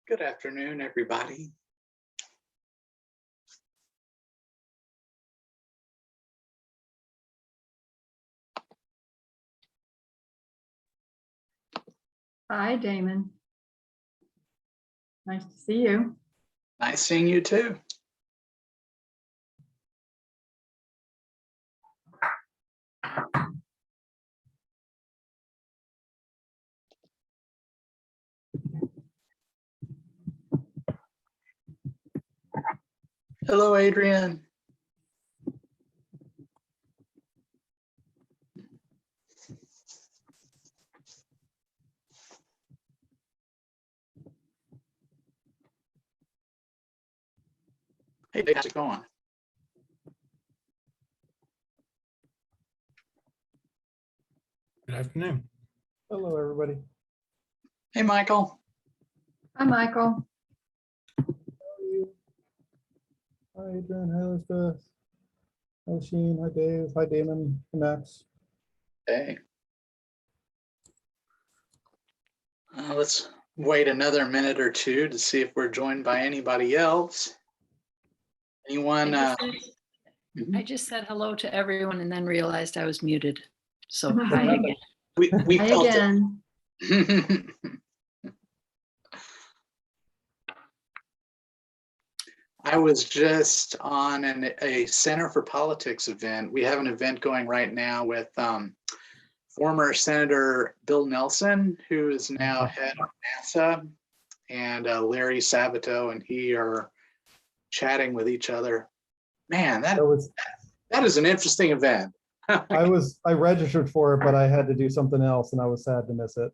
Good afternoon, everybody. Hi, Damon. Nice to see you. Nice seeing you too. Hello, Adrian. Hey, how's it going? Good afternoon. Hello, everybody. Hey, Michael. Hi, Michael. How are you? Hi, Adrian. Hi, Elizabeth. Hi, Sheen. Hi, Dave. Hi, Damon. Hi, Max. Hey. Let's wait another minute or two to see if we're joined by anybody else. Anyone? I just said hello to everyone and then realized I was muted. So hi Hi again. we Hi felt again. it. I was just on a Center for Politics event. We have an event going right now with former Senator Bill Nelson, who is now head of NASA, and Larry Sabato, and he are chatting with each other. Man, that is an interesting event. I registered for it, but I had to do something else, and I was sad to miss it.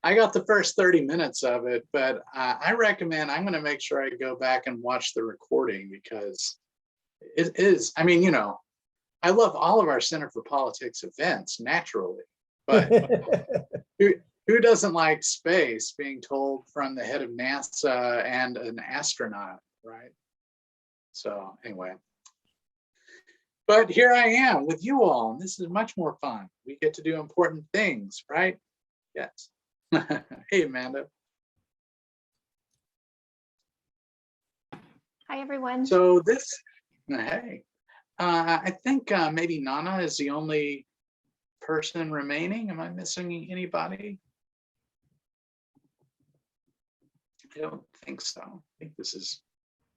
I got the first 30 minutes of it, but I recommend, I'm going to make sure I go back and watch the recording because it is, I mean, you know, I love all of our Center for Politics events naturally, but who doesn't like space being told from the head of NASA and an astronaut, right? So anyway, but here I am with you all, and this is much more fun. We get to do important things, right? Yes. Hey, Amanda. Hi, everyone. So hey, I think maybe Nana is the only person remaining. Am I missing anybody? I don't think so. I think this is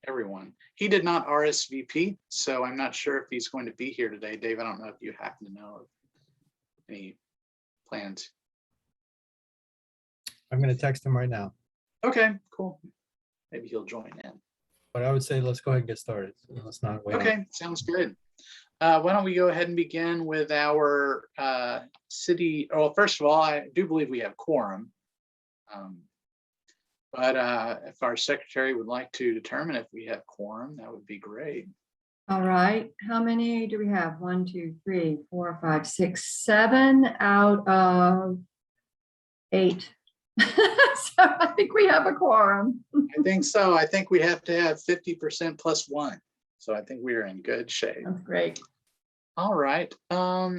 everyone. He did not RSVP, so I'm not sure if he's going to be here today. Dave, I don't know if you happen to know of any plans. I'm going to text him right now, Okay, cool. Maybe he'll join in. but I would say let's go ahead and get started. Let's not wait. Okay, sounds good. Why don't we go ahead and begin with our city, well, first of all, I do believe we have quorum. But if our secretary would like to determine if we have quorum, that would be great. All right. How many do we have? 1, 2, 3, 4, 5, 6, 7 out of 8. So I think we have a quorum. I think so. I think we have to have 50% plus 1. So I think we are in good shape. That's great. All right.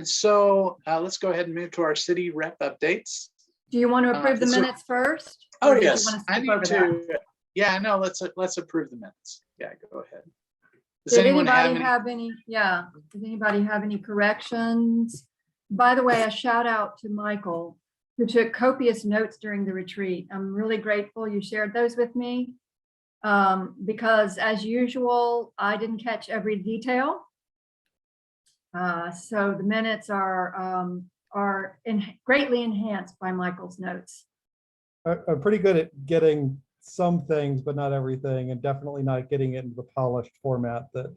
So let's go ahead and move to our city rep updates. Do you want to approve the is there- minutes first? Oh, Or did you yes. want to I skip need over that? to. Yeah, no, let's approve the minutes. Yeah, go ahead. Does Did anyone anybody have have any, yeah, does anybody have any corrections? By the way, a shout out to Michael, who took copious notes during the retreat. I'm really grateful you shared those with me. Because as usual, I didn't catch every detail. So the minutes are greatly enhanced by Michael's notes. I'm pretty good at getting some things, but not everything, and definitely not getting it into the polished format that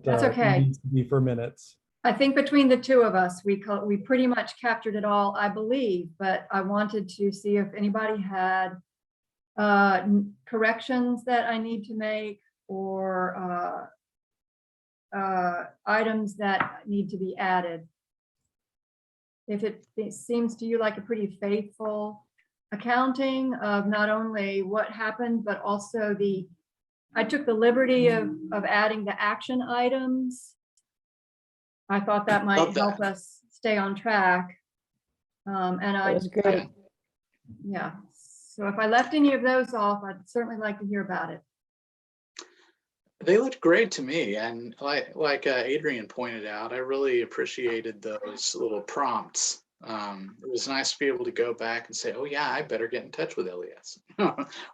That's it okay. needs to be for minutes. I think between the two of us, we pretty much captured it all, I believe, but I wanted to see if anybody had corrections that I need to make or items that need to be added. If it seems to you like a pretty faithful accounting of not only what happened, but also I took the liberty of adding the action items. I thought that might Love that. help us stay on track. And That was great. yeah. So if I left any of those off, I'd certainly like to hear about it. They looked great to me, and like Adrian pointed out, I really appreciated those little prompts. It was nice to be able to go back and say, "Oh yeah, I better get in touch with LES,"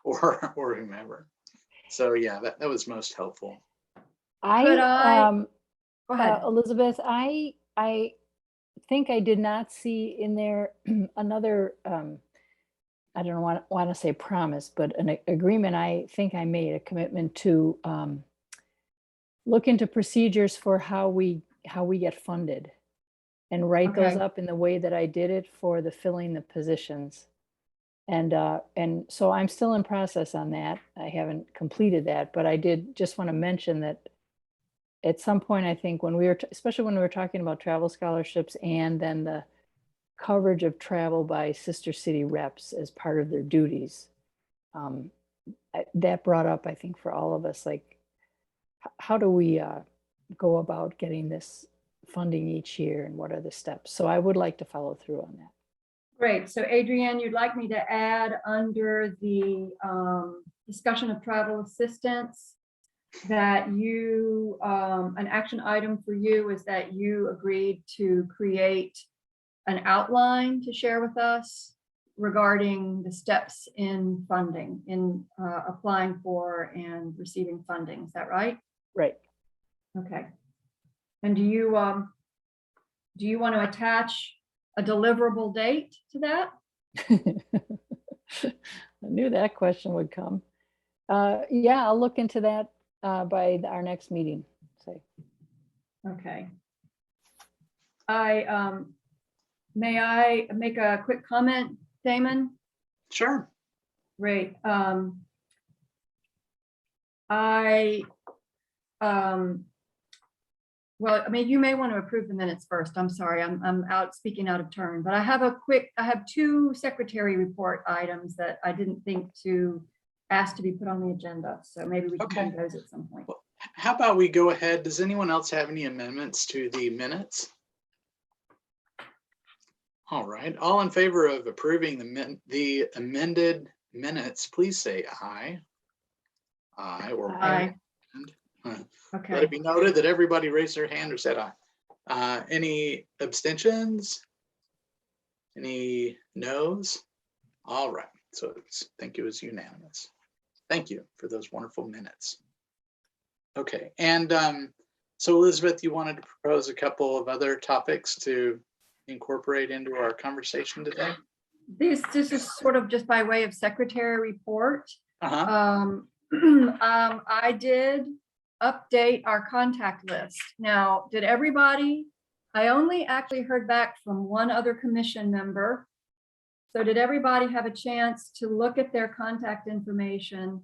or whomever. So yeah, that was most helpful. Could I- Go ahead. Elizabeth, I think I did not see in there another, I don't want to say promise, but an agreement I think I made, a commitment to look into procedures for how we get funded and write those Okay. up in the way that I did it for the filling the positions. And so I'm still in process on that. I haven't completed that, but I did just want to mention that at some point, I think when we were, especially when we were talking about travel scholarships and then the coverage of travel by sister city reps as part of their duties, that brought up, I think, for all of us, like, how do we go about getting this funding each year and what are the steps? So I would like to follow through on that. Great. So Adrienne, you'd like me to add under the discussion of travel assistance that you, an action item for you is that you agreed to create an outline to share with us regarding the steps in funding, in applying for and receiving funding. Is that right? Right. Okay. And do you want to attach a deliverable date to that? I knew that question would come. Yeah, I'll look into that by our next meeting. Say. Okay. May I make a quick comment, Damon? Sure. Great. Well, I mean, you may want to approve the minutes first. I'm sorry, I'm speaking out of turn, but I have two secretary report items that I didn't think to ask to be put on the agenda. So maybe we can do those at some point. How about we go ahead? Does anyone else have any amendments to the minutes? All right, all in favor of approving the amended minutes, please say aye. Aye or Aye. Let Okay. it be noted that everybody raised their hand or said aye. Any abstentions? Any no's? All right, so I think it was unanimous. Thank you for those wonderful minutes. Okay, and so Elizabeth, you wanted to propose a couple of other topics to incorporate into our conversation today? This is sort of just by way of secretary report. Uh-huh. I did update our contact list. Now, did everybody, I only actually heard back from one other commission member. So did everybody have a chance to look at their contact information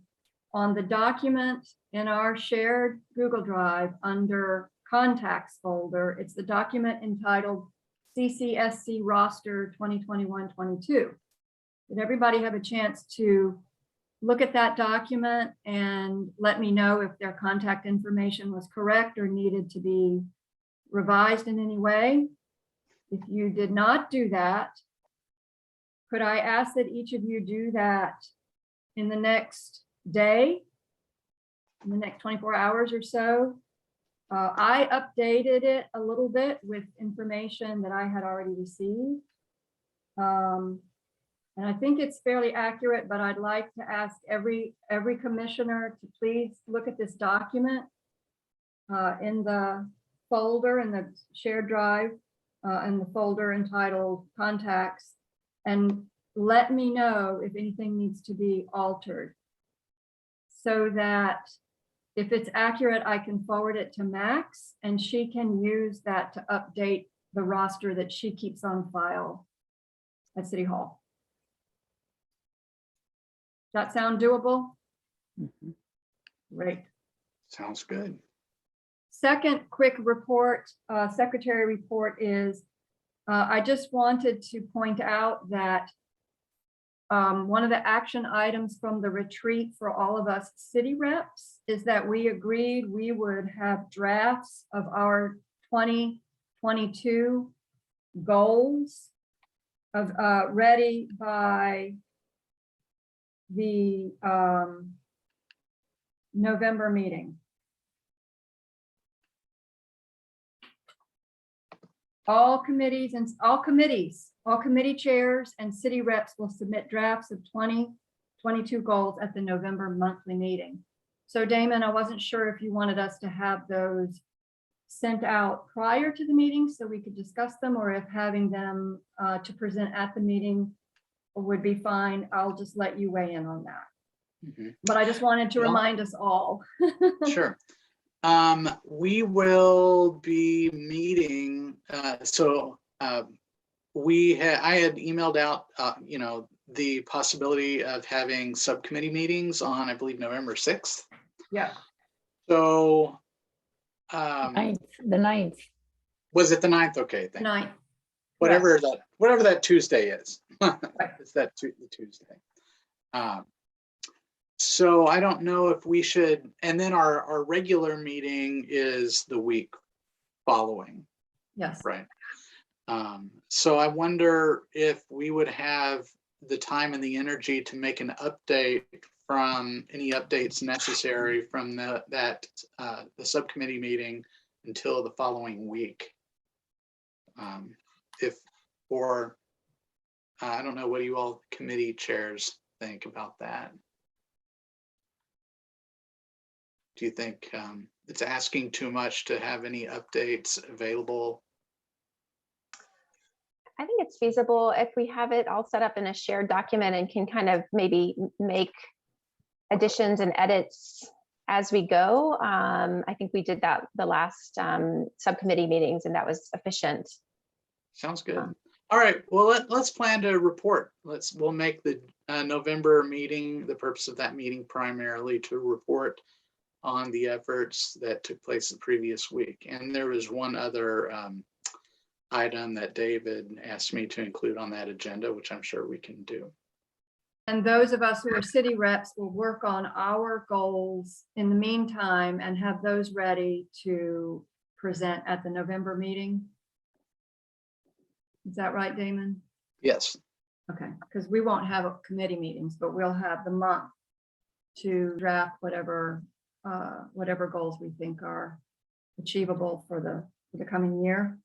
on the document in our shared Google Drive under contacts folder? It's the document entitled CCSC roster 2021-22. Did everybody have a chance to look at that document and let me know if their contact information was correct or needed to be revised in any way? If you did not do that, could I ask that each of you do that in the next day, in the next 24 hours or so? I updated it a little bit with information that I had already received. And I think it's fairly accurate, but I'd like to ask every commissioner to please look at this document in the folder, in the shared drive, in the folder entitled contacts, and let me know if anything needs to be altered so that if it's accurate, I can forward it to Max and she can use that to update the roster that she keeps on file at City Hall. Does that sound doable? Mhm. Great. Sounds good. Second quick report, secretary report is, I just wanted to point out that one of the action items from the retreat for all of us city reps is that we agreed we would have drafts of our 2022 goals ready by the November meeting. All committees and all committee chairs and city reps will submit drafts of 2022 goals at the November monthly meeting. So Damon, I wasn't sure if you wanted us to have those sent out prior to the meeting so we could discuss them, or if having them to present at the meeting would be fine. I'll just let you weigh in on that. Mhm. But I just wanted to Well- remind us all. Sure. We will be meeting, I had emailed out, the possibility of having subcommittee meetings on, I believe, November 6th. Yeah, So, The 9th. was it the 9th? Okay, thank you. tonight. Whatever that Tuesday is. It's that Tuesday. So I don't know if we should, and then our regular meeting is the week following, Yes. right? So I wonder if we would have the time and the energy to make an update from any updates necessary from the subcommittee meeting until the following week. I don't know, what do you all committee chairs think about that? Do you think it's asking too much to have any updates available? I think it's feasible if we have it all set up in a shared document and can kind of maybe make additions and edits as we go. I think we did that the last subcommittee meetings, and that was efficient. Sounds good. All right, well, let's plan to report. We'll make the November meeting, the purpose of that meeting primarily to report on the efforts that took place the previous week. And there was one other item that David asked me to include on that agenda, which I'm sure we can do. And those of us who are city reps will work on our goals in the meantime and have those ready to present at the November meeting. Is that right, Damon? Yes. Okay, because we won't have committee meetings, but we'll have the month to draft whatever goals we think are achievable for the coming year.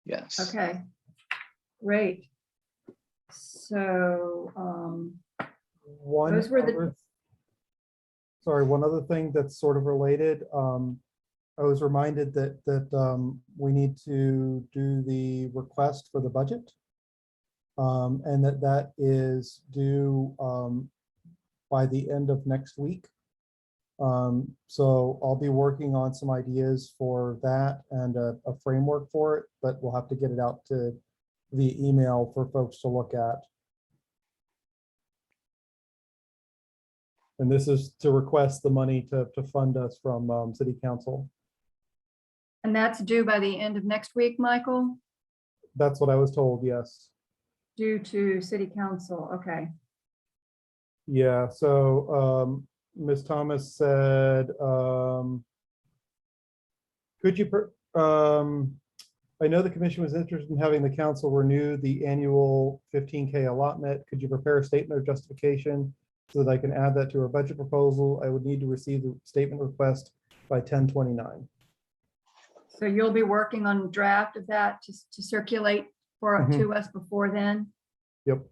Yes. Okay, great. So, One Those were the- other- Sorry, one other thing that's sort of related. I was reminded that we need to do the request for the budget. And that is due by the end of next week. So I'll be working on some ideas for that and a framework for it, but we'll have to get it out via email for folks to look at. And this is to request the money to fund us from city council. and that's due by the end of next week, Michael, That's what I was told, yes. due to city council. Okay, Yeah, so Ms. Thomas said, could you, I know the commission was interested in having the council renew the annual 15K allotment. Could you prepare a statement of justification so that I can add that to our budget proposal? I would need to receive the statement request by 10/29. so you'll be working on a draft of that to circulate to us before then? Yep.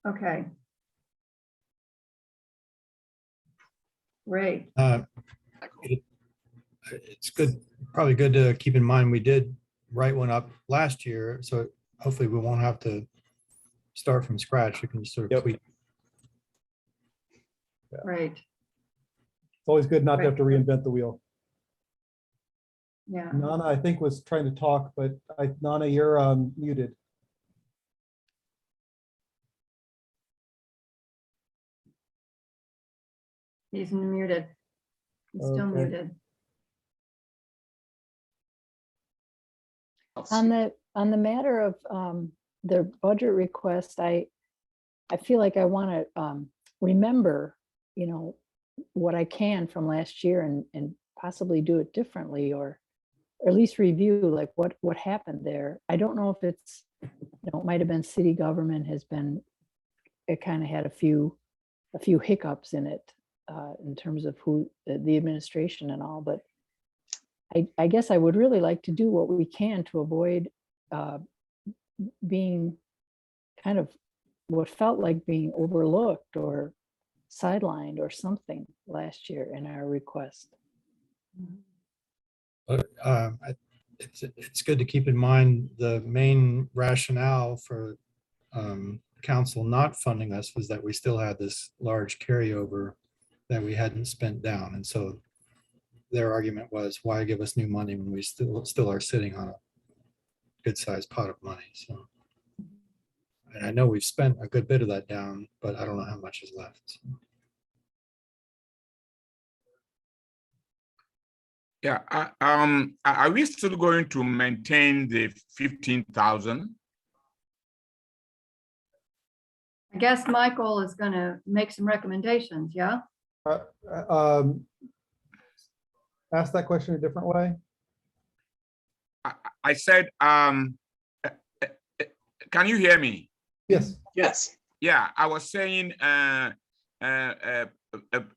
Okay. Great. It's good, probably good to keep in mind, we did write one up last year, so hopefully we won't have to start from scratch. We can just sort of Yep. tweak. Great. It's always good not to have to reinvent the wheel. Yeah. Nana, I think, was trying to talk, but Nana, you're muted. He's muted. He's still Okay. muted. I'll On see. the matter of their budget request, I feel like I want to remember, what I can from last year and possibly do it differently, or at least review like what happened there. I don't know if it's, it might have been city government has been it kind of had a few hiccups in it in terms of who the administration and all, but I guess I would really like to do what we can to avoid being kind of what felt like being overlooked or sidelined or something last year in our request. But it's good to keep in mind the main rationale for council not funding us was that we still had this large carryover that we hadn't spent down. And so their argument was, why give us new money when we still are sitting on a good sized pot of money? So, and I know we've spent a good bit of that down, but I don't know how much is left. So. Yeah, are we still going to maintain the 15,000? I guess Michael is going to make some recommendations, yeah? Ask that question a different way. I said, can you hear me? Yes. Yes. Yeah, I was saying,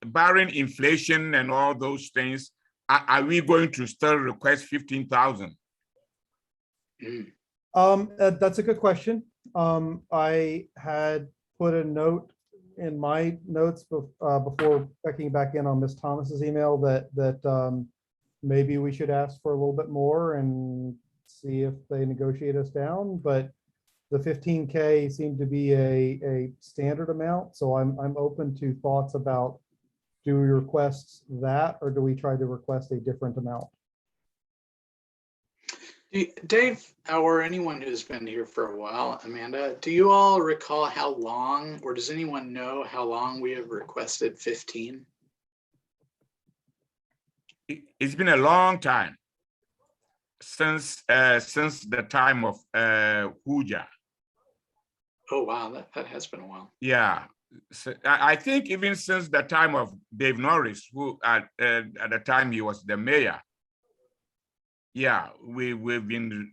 barring inflation and all those things, are we going to still request 15,000? That's a good question. I had put a note in my notes before checking back in on Ms. Thomas's email that maybe we should ask for a little bit more and see if they negotiate us down. But the 15K seemed to be a standard amount, so I'm open to thoughts about, do we request that or do we try to request a different amount? Dave, or anyone who's been here for a while, Amanda, do you all recall how long, or does anyone know how long we have requested 15? It's been a long time since the time of Huja. Oh, wow, that has been a while. Yeah, so I think even since the time of Dave Norris, who at the time he was the mayor. Yeah, they've been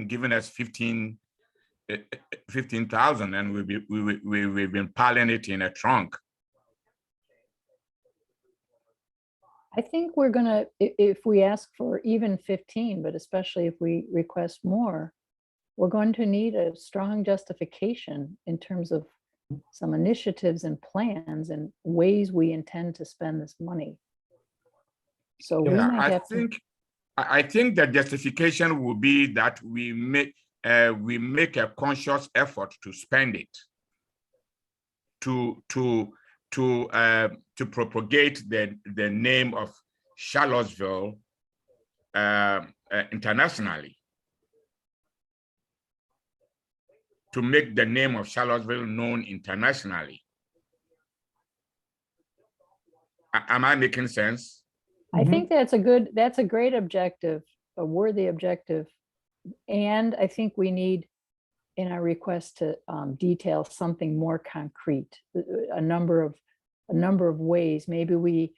giving us 15,000, and we've been piling it in a trunk. I think we're gonna, if we ask for even 15, but especially if we request more, we're going to need a strong justification in terms of some initiatives and plans and ways we intend to spend this money. So we Yeah, might have to. I think the justification will be that we make a conscious effort to spend it, to propagate the name of Charlottesville internationally, to make the name of Charlottesville known internationally. Am I making sense? I think that's a great objective, a worthy objective. And I think we need in our request to detail something more concrete, a number of ways. Maybe we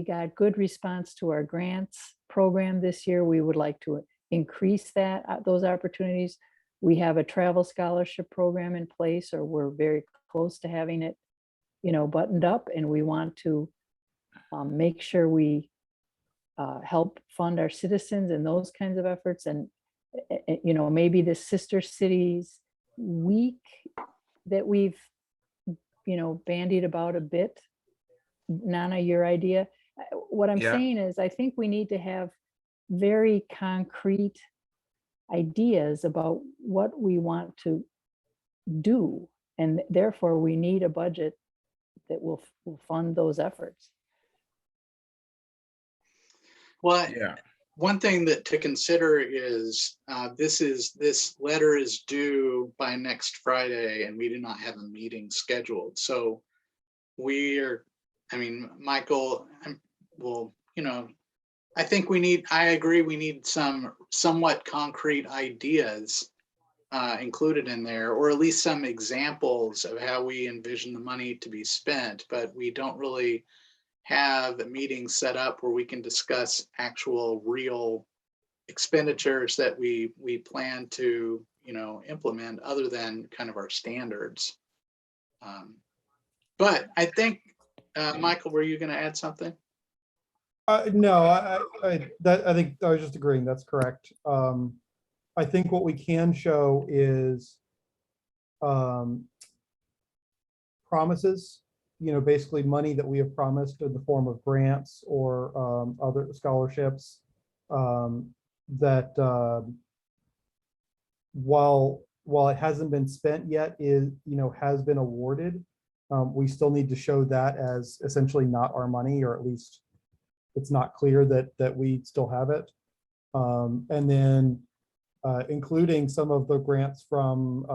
got good response to our grants program this year. We would like to increase those opportunities. We have a travel scholarship program in place, or we're very close to having it, buttoned up, and we want to make sure we help fund our citizens and those kinds of efforts. And maybe the Sister Cities Week that we've bandied about a bit. Nana, your idea. What I'm saying is, I think we need to have very concrete ideas about what we want to do, and therefore we need a budget that will fund those efforts. Well, Yeah. One thing to consider is this letter is due by next Friday, and we do not have a meeting scheduled. So Michael, I think I agree, we need some somewhat concrete ideas included in there, or at least some examples of how we envision the money to be spent, but we don't really have a meeting set up where we can discuss actual real expenditures that we plan to implement, other than kind of our standards. But I think, Michael, were you going to add something? No, I think I was just agreeing, that's correct. I think what we can show is promises, basically money that we have promised in the form of grants or other scholarships that while it hasn't been spent yet, has been awarded. We still need to show that as essentially not our money, or at least it's not clear that we still have it. And then including some of the grants from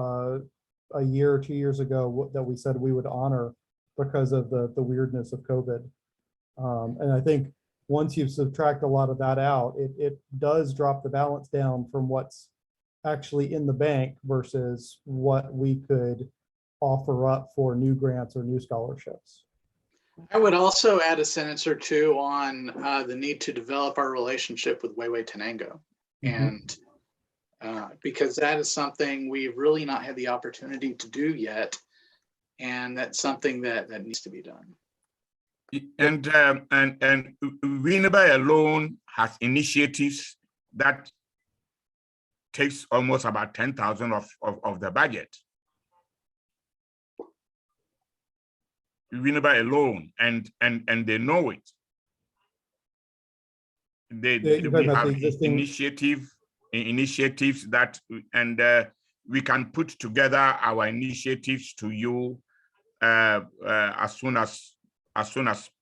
a year or 2 years ago that we said we would honor because of the weirdness of COVID. And I think once you subtract a lot of that out, it does drop the balance down from what's actually in the bank versus what we could offer up for new grants or new scholarships. I would also add a sentence or two on the need to develop our relationship with Huehue Tenango. And because that is something we've really not had the opportunity to do yet. And that's something that needs to be done. And Winneba alone has initiatives that takes almost about 10,000 of the budget. Winneba alone, and they know it. We have initiatives that, and we can put together our initiatives to you as soon as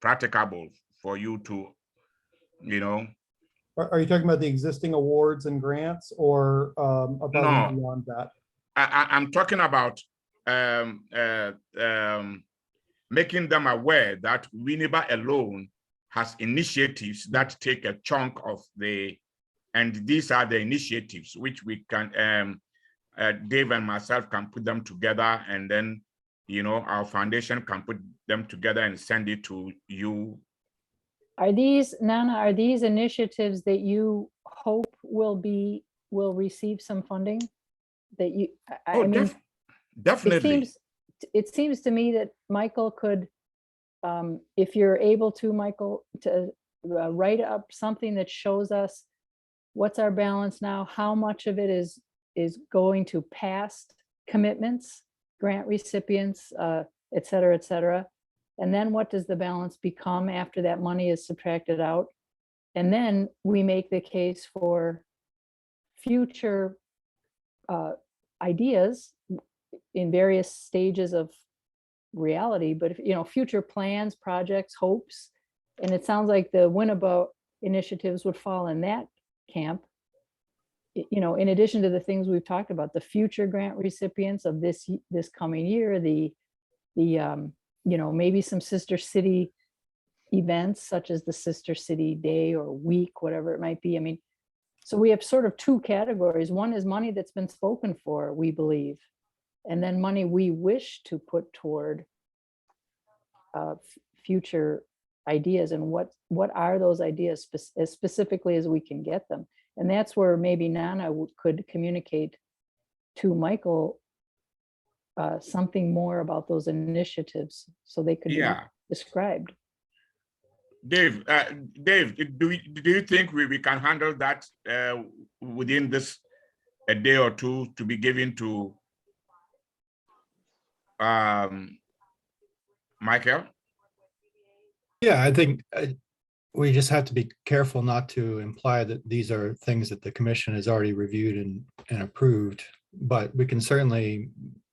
practicable for you to, Are you talking about the existing awards and grants, or above and beyond that? I'm talking about making them aware that Winneba alone has initiatives that take a chunk of and these are the initiatives which we can, Dave and myself can put them together, and then, our foundation can put them together and send it to you. Are these, Nana, are these initiatives that you hope will receive some funding? That you, I mean, definitely. It seems to me that Michael could, if you're able to, Michael, to write up something that shows us what's our balance now, how much of it is going to past commitments, grant recipients, et cetera, and then what does the balance become after that money is subtracted out? And then we make the case for future ideas in various stages of reality, but future plans, projects, hopes. And it sounds like the Winneba initiatives would fall in that camp. In addition to the things we've talked about, the future grant recipients of this coming year, the maybe some sister city events such as the Sister City Day or Week, whatever it might be. I mean, so we have sort of two categories. One is money that's been spoken for, we believe, and then money we wish to put toward future ideas, and what are those ideas as specifically as we can get them. And that's where maybe Nana could communicate to Michael something more about those initiatives so they could be described. Dave, do you think we can handle that within a day or two to be given to Michael? Yeah, I think we just have to be careful not to imply that these are things that the commission has already reviewed and approved, but we can certainly,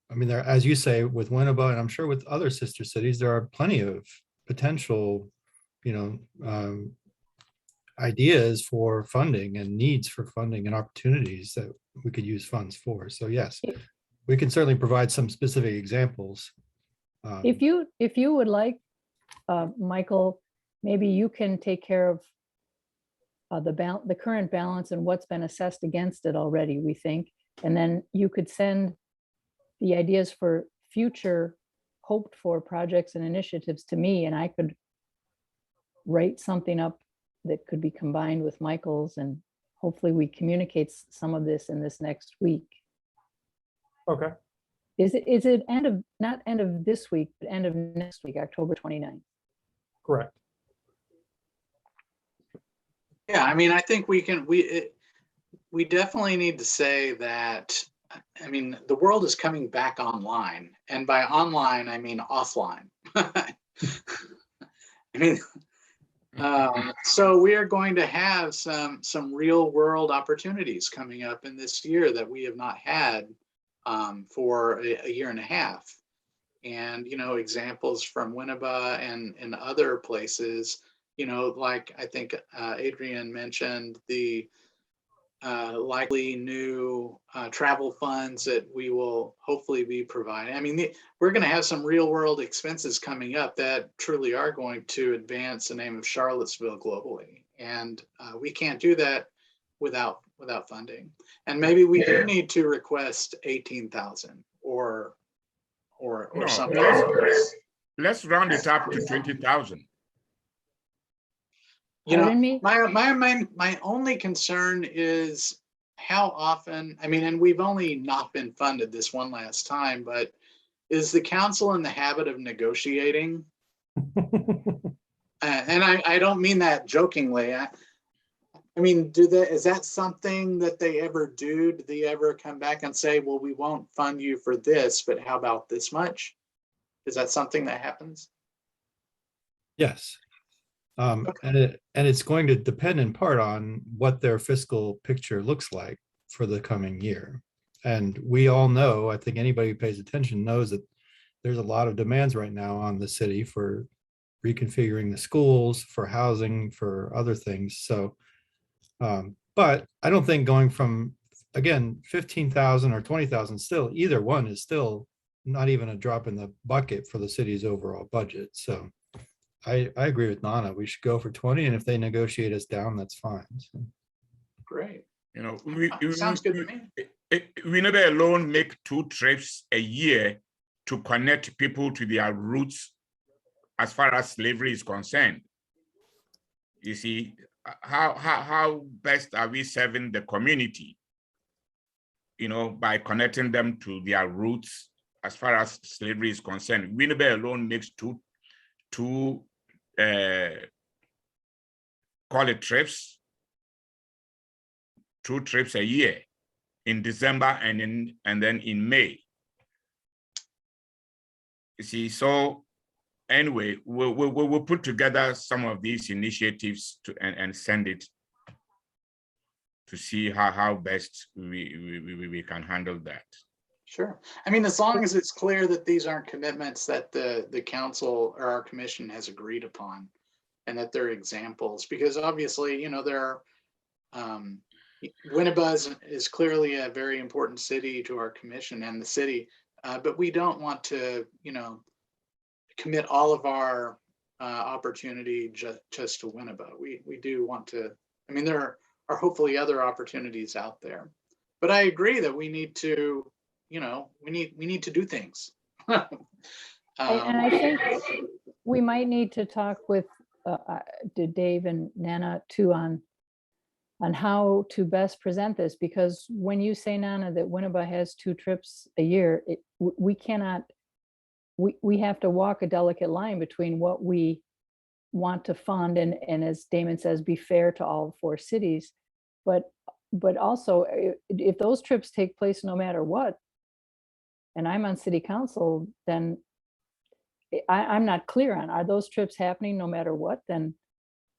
I mean, there, as you say, with Winneba, and I'm sure with other sister cities, there are plenty of potential, ideas for funding and needs for funding and opportunities that we could use funds for. So yes, we can certainly provide some specific examples. If you would like, Michael, maybe you can take care of the current balance and what's been assessed against it already, we think. And then you could send the ideas for future hoped for projects and initiatives to me, and I could write something up that could be combined with Michael's, and hopefully we communicate some of this in this next week. Okay. Is it end of, not end of this week, but end of next week, October 29th? Correct. Yeah, I mean, I think we can, we definitely need to say that, I mean, the world is coming back online, and by online, I mean offline. I mean, so we are going to have some real world opportunities coming up in this year that we have not had for a year and a half. And, you know, examples from Winneba and other places, you know, like I think Adrian mentioned the likely new travel funds that we will hopefully be providing. I mean, we're going to have some real world expenses coming up that truly are going to advance the name of Charlottesville globally. And we can't do that without funding. And maybe we do need to request 18,000 or No, something. let's round it up to 20,000. You know, Pardon me? my only concern is how often, I mean, and we've only not been funded this one last time, but is the council in the habit of negotiating? And I don't mean that jokingly. I mean, is that something that they ever do? Do they ever come back and say, well, we won't fund you for this, but how about this much? Is that something that happens? Yes. Okay. And it's going to depend in part on what their fiscal picture looks like for the coming year. And we all know, I think anybody who pays attention knows that there's a lot of demands right now on the city for reconfiguring the schools, for housing, for other things. So, but I don't think going from, again, 15,000 or 20,000, still either one is still not even a drop in the bucket for the city's overall budget. So I agree with Nana. We should go for 20, and if they negotiate us down, that's fine. So. Great. You know, Sounds good to me. We never alone make 2 trips a year to connect people to their roots as far as slavery is concerned. You see, how best are we serving the community? You know, by connecting them to their roots as far as slavery is concerned. Winneba alone makes two call it trips, 2 trips a year in December and then in May. You see, so anyway, we'll put together some of these initiatives and send it to see how best we can handle that. Sure. I mean, as long as it's clear that these aren't commitments that the council or our commission has agreed upon, and that they're examples, because obviously, you know, there are, Winneba is clearly a very important city to our commission and the city, but we don't want to, you know, commit all of our opportunity just to Winneba. We do want to, I mean, there are hopefully other opportunities out there, but I agree that we need to, you know, we need to do things. And I think we might need to talk with Dave and Nana too on how to best present this, because when you say, Nana, that Winneba has 2 trips a year, we cannot, we have to walk a delicate line between what we want to fund and as Damon says, be fair to all 4 cities. But also, if those trips take place no matter what, and I'm on city council, then I'm not clear on, are those trips happening no matter what? Then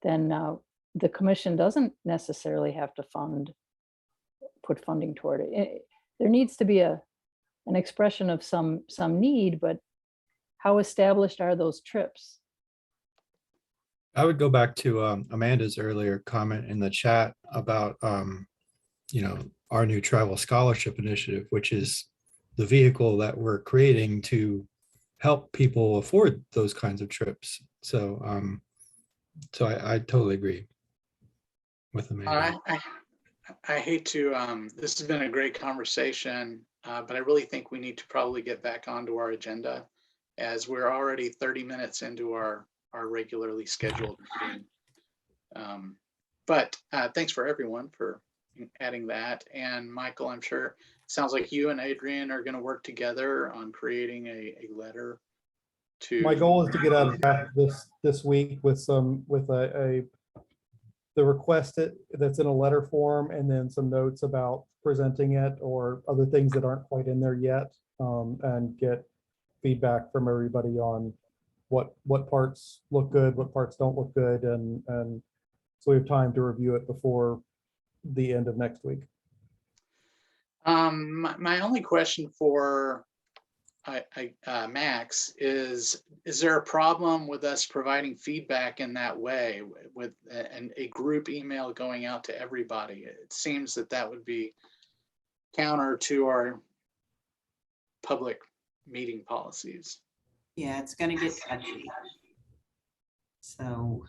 the commission doesn't necessarily have to put funding toward it. There needs to be an expression of some need, but how established are those trips? I would go back to Amanda's earlier comment in the chat about, you know, our new travel scholarship initiative, which is the vehicle that we're creating to help people afford those kinds of trips. So, I totally agree with Amanda. I hate to, this has been a great conversation, but I really think we need to probably get back onto our agenda, as we're already 30 minutes into our regularly scheduled meeting. But thanks for everyone for adding that. And Michael, I'm sure, sounds like you and Adrian are going to work together on creating a letter to. My goal is to get out of draft this week with the request that's in a letter form, and then some notes about presenting it or other things that aren't quite in there yet, and get feedback from everybody on what parts look good, what parts don't look good, and so we have time to review it before the end of next week. My only question for Max is there a problem with us providing feedback in that way with a group email going out to everybody? It seems that would be counter to our public meeting policies. Yeah, it's gonna get touchy. So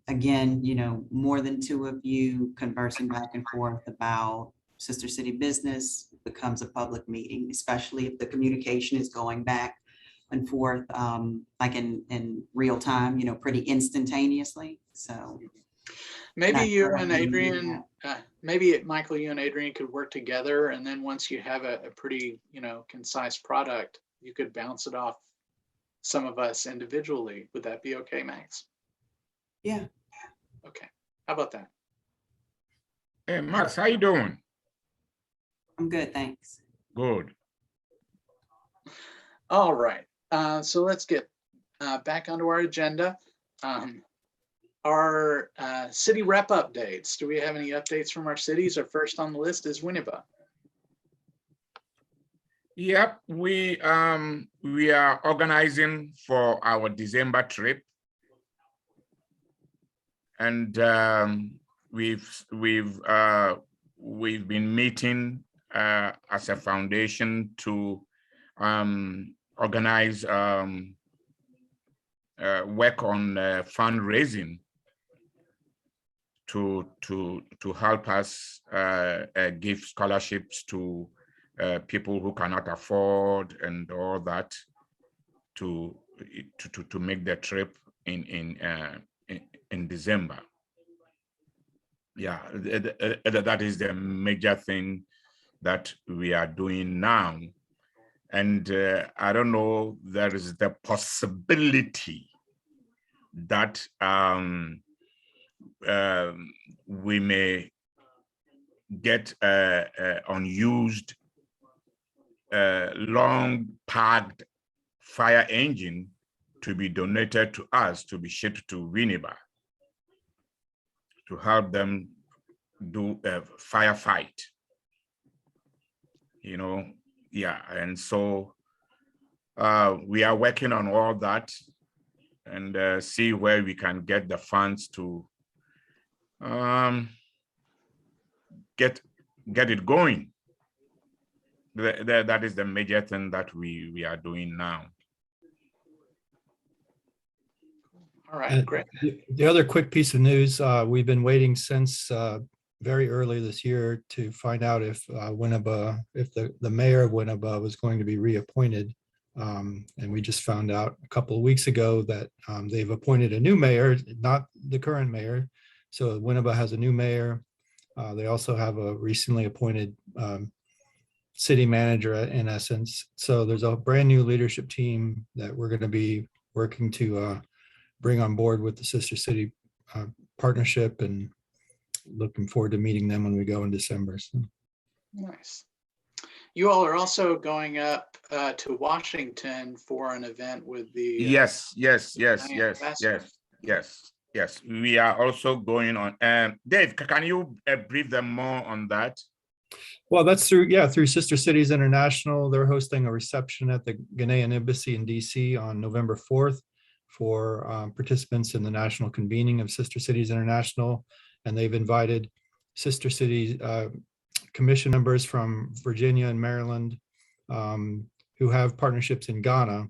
again, more than two of you conversing back and forth about Sister City business becomes a public meeting, especially if the communication is going back and forth, like in real time, pretty instantaneously. So Maybe not you sure and how we do Adrian, maybe Michael, you and Adrian could work together, and then once you have a pretty, concise product, you could bounce it off some of us individually. Would that be okay, Max? Yeah. Okay, how about that? Hey, Max, how you doing? I'm good, thanks. Good. All right, so let's get back onto our agenda. Our city rep updates. Do we have any updates from our cities? Our first on the list is Winneba. Yep, we are organizing for our December trip, and we've been meeting as a foundation to organize work on fundraising to help us give scholarships to people who cannot afford and all that to make the trip in December. Yeah, that is the major thing that we are doing now. And I don't know, there is the possibility that we may get unused long packed fire engine to be donated to us, to be shipped to Winneba to help them do a firefight. Yeah, and so we are working on all that and see where we can get the funds to get it going. That is the major thing that we are doing now. All right, And great. the other quick piece of news, we've been waiting since very early this year to find out if Winneba, if the mayor of Winneba was going to be reappointed. And we just found out a couple of weeks ago that they've appointed a new mayor, not the current mayor. So Winneba has a new mayor. They also have a recently appointed city manager in essence. So there's a brand new leadership team that we're going to be working to bring on board with the Sister City partnership, and looking forward to meeting them when we go in December. So. Nice. You all are also going up to Washington for an event with the Yes. ambassador. Yes. We are also going on. Dave, can you brief them more on that? Well, that's through Sister Cities International. They're hosting a reception at the Ghanaian Embassy in DC on November 4th for participants in the national convening of Sister Cities International. And they've invited Sister Cities commission members from Virginia and Maryland who have partnerships in Ghana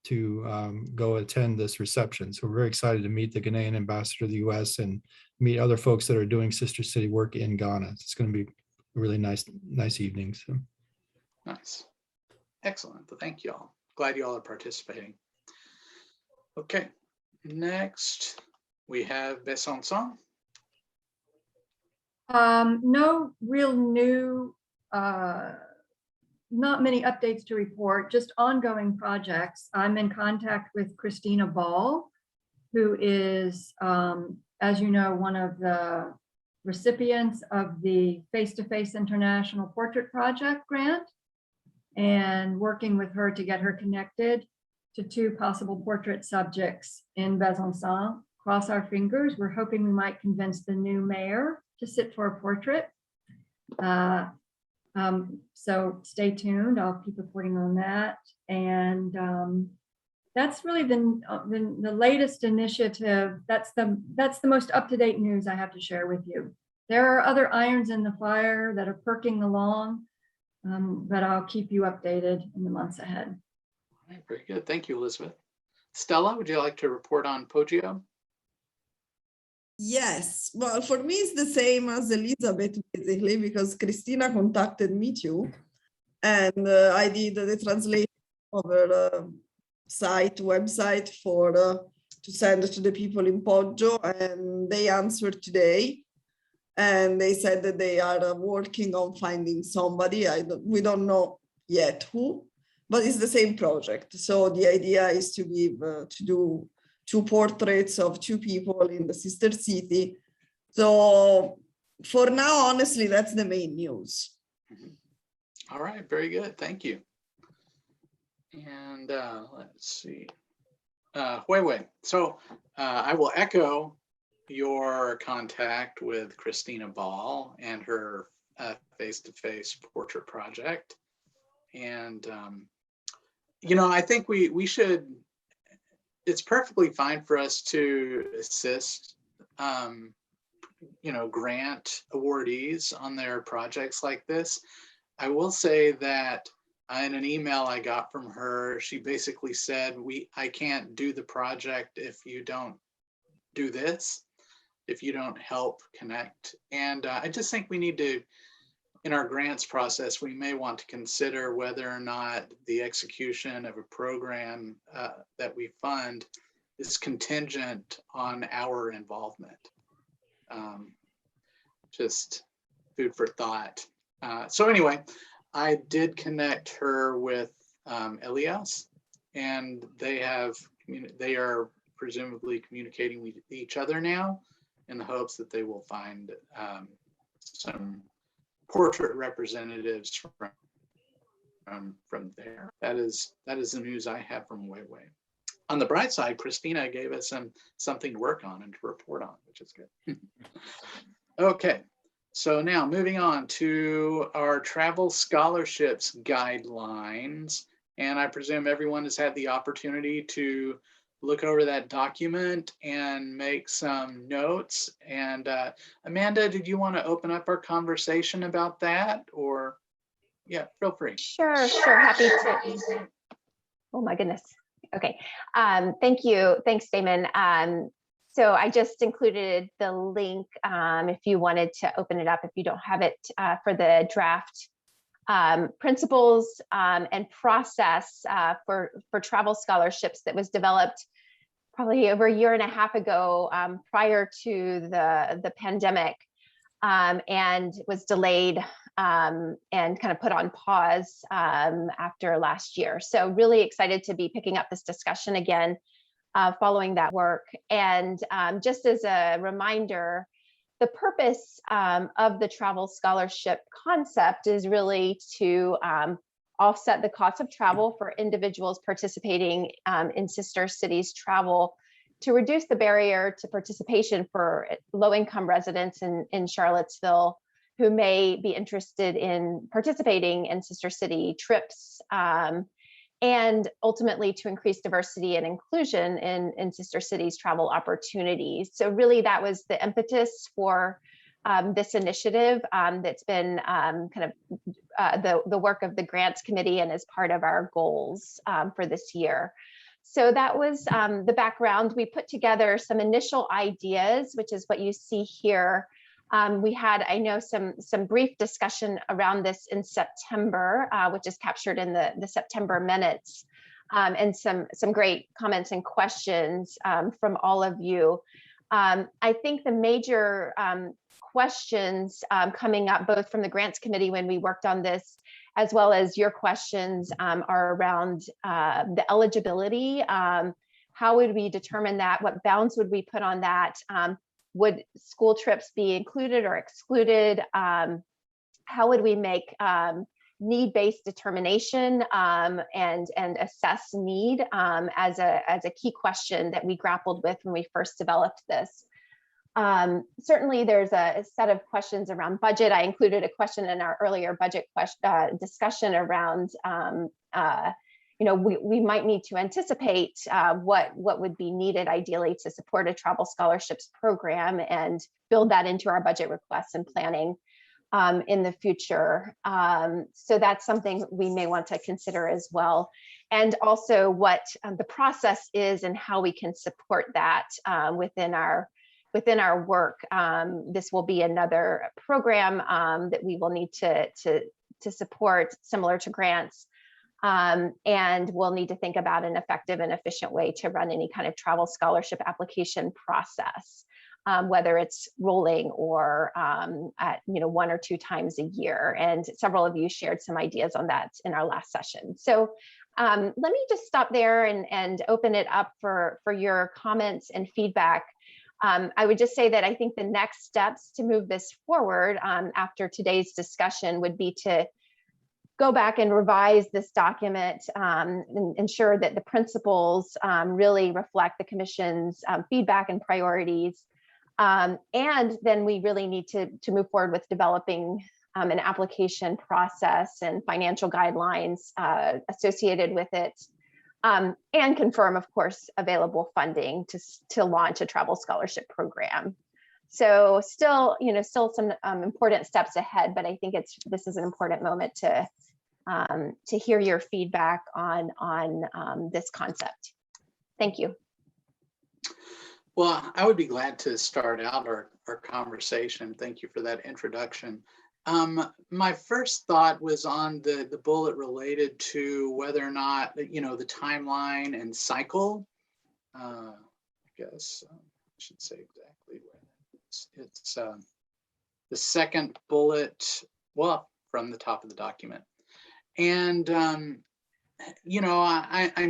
to go attend this reception. So we're very excited to meet the Ghanaian ambassador to the US and meet other folks that are doing Sister City work in Ghana. It's going to be a really nice evening. So Nice. Excellent. Thank you all. Glad you all are participating. Okay, next we have Besançon. No real new, not many updates to report, just ongoing projects. I'm in contact with Christina Ball, who is, as you know, one of the recipients of the Face-to-Face International Portrait Project grant, and working with her to get her connected to 2 possible portrait subjects in Besançon. Cross our fingers. We're hoping we might convince the new mayor to sit for a portrait. So stay tuned. I'll keep reporting on that. And that's really the latest initiative. That's the most up-to-date news I have to share with you. There are other irons in the fire that are perking along, but I'll keep you updated in the months ahead. All right, very good. Thank you, Elizabeth. Stella, would you like to report on Poggio? Yes, well, for me, it's the same as Elizabeth, basically, because Christina contacted me too. And I did the translation of her website for to send to the people in Poggio, and they answered today. And they said that they are working on finding somebody. We don't know yet who, but it's the same project. So the idea is to give to do 2 portraits of 2 people in the sister city. So for now, honestly, that's the main news. All right, very good. Thank you. And let's see. Wei. So I will echo your contact with Christina Ball and her Face-to-Face Portrait Project. And, I think we should, it's perfectly fine for us to assist, grant awardees on their projects like this. I will say that in an email I got from her, she basically said, I can't do the project if you don't do this, if you don't help connect. And I just think we need to, in our grants process, we may want to consider whether or not the execution of a program that we fund is contingent on our involvement. Just food for thought. So anyway, I did connect her with Elias, and they are presumably communicating with each other now in the hopes that they will find some portrait representatives from there. That is the news I have from Wei. On the bright side, Christina gave us something to work on and to report on, which is good. Okay, so now moving on to our travel scholarships guidelines. And I presume everyone has had the opportunity to look over that document and make some notes. And Amanda, did you want to open up our conversation about that? Or, yeah, feel free. Sure, happy to. Oh my goodness. Okay, thank you. Thanks, Damon. So I just included the link if you wanted to open it up, if you don't have it, for the draft principles and process for travel scholarships that was developed probably over a year and a half ago, prior to the pandemic, and was delayed and kind of put on pause after last year. So really excited to be picking up this discussion again following that work. And just as a reminder, the purpose of the travel scholarship concept is really to offset the cost of travel for individuals participating in sister cities travel, to reduce the barrier to participation for low-income residents in Charlottesville who may be interested in participating in sister city trips, and ultimately to increase diversity and inclusion in sister cities travel opportunities. So really that was the impetus for this initiative that's been kind of the work of the grants committee and is part of our goals for this year. So that was the background. We put together some initial ideas, which is what you see here. We had, I know, some brief discussion around this in September, which is captured in the September minutes, and some great comments and questions from all of you. I think the major questions coming up both from the grants committee when we worked on this, as well as your questions are around the eligibility. How would we determine that? What bounds would we put on that? Would school trips be included or excluded? How would we make need-based determination and assess need as a key question that we grappled with when we first developed this? Certainly there's a set of questions around budget. I included a question in our earlier budget discussion around, we might need to anticipate what would be needed ideally to support a travel scholarships program and build that into our budget requests and planning in the future. So that's something we may want to consider as well. And also what the process is and how we can support that within our work. This will be another program that we will need to support, similar to grants. And we'll need to think about an effective and efficient way to run any kind of travel scholarship application process, whether it's rolling or at 1 or 2 times a year. And several of you shared some ideas on that in our last session. So let me just stop there and open it up for your comments and feedback. I would just say that I think the next steps to move this forward after today's discussion would be to go back and revise this document and ensure that the principles really reflect the Commission's feedback and priorities. And then we really need to move forward with developing an application process and financial guidelines associated with it. And confirm, of course, available funding to launch a travel scholarship program. So still some important steps ahead, but I think this is an important moment to hear your feedback on this concept. Thank you. Well, I would be glad to start out our conversation. Thank you for that introduction. My first thought was on the bullet related to whether or not, the timeline and cycle. I guess I should say exactly where it's the second bullet, well, from the top of the document. And, I'm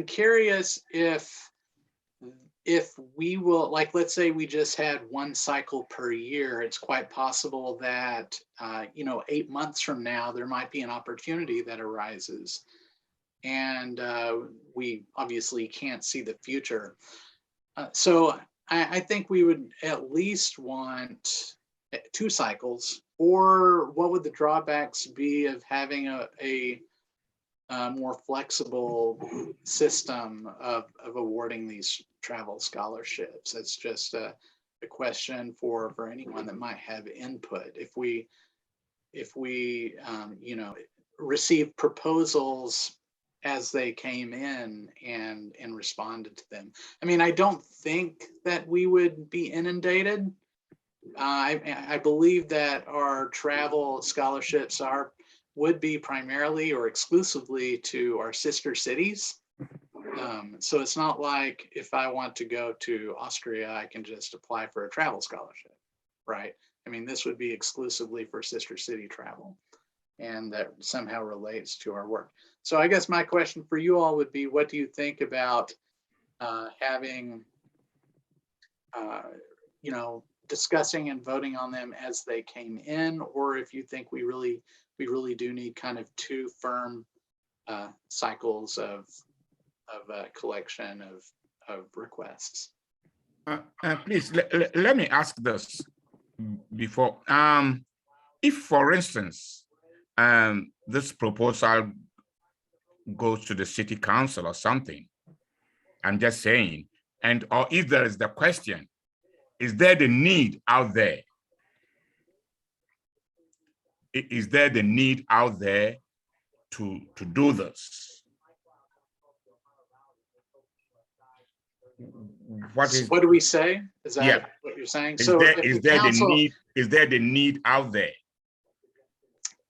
curious if we will, like, let's say we just had 1 cycle per year, it's quite possible that, 8 months from now, there might be an opportunity that arises. And we obviously can't see the future. So I think we would at least want 2 cycles, or what would the drawbacks be of having a more flexible system of awarding these travel scholarships? It's just a question for anyone that might have input. If we receive proposals as they came in and responded to them. I mean, I don't think that we would be inundated. I believe that our travel scholarships would be primarily or exclusively to our sister cities. So it's not like if I want to go to Austria, I can just apply for a travel scholarship, right? I mean, this would be exclusively for sister city travel, and that somehow relates to our work. So I guess my question for you all would be, what do you think about having, discussing and voting on them as they came in, or if you think we really do need kind of 2 firm cycles of collection of requests? Please let me ask this before. If, for instance, this proposal goes to the city council or something, I'm just saying, or if there is the question, is there the need out there? Is there the need out there to do this? What do we say? Is that what you're saying? Is there the need out there?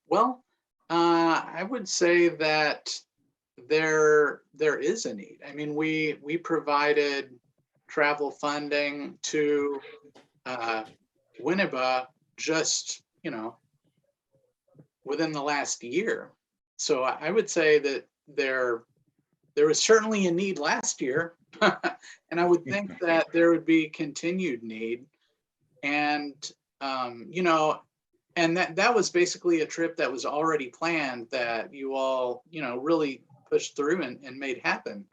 Well, I would say that there is a need. I mean, we provided travel funding to Winneba just, you know, within the last year. So I would say that there was certainly a need last year. And I would think that there would be continued need. And, you know, and that was basically a trip that was already planned that you all, you know, really pushed through and made happen.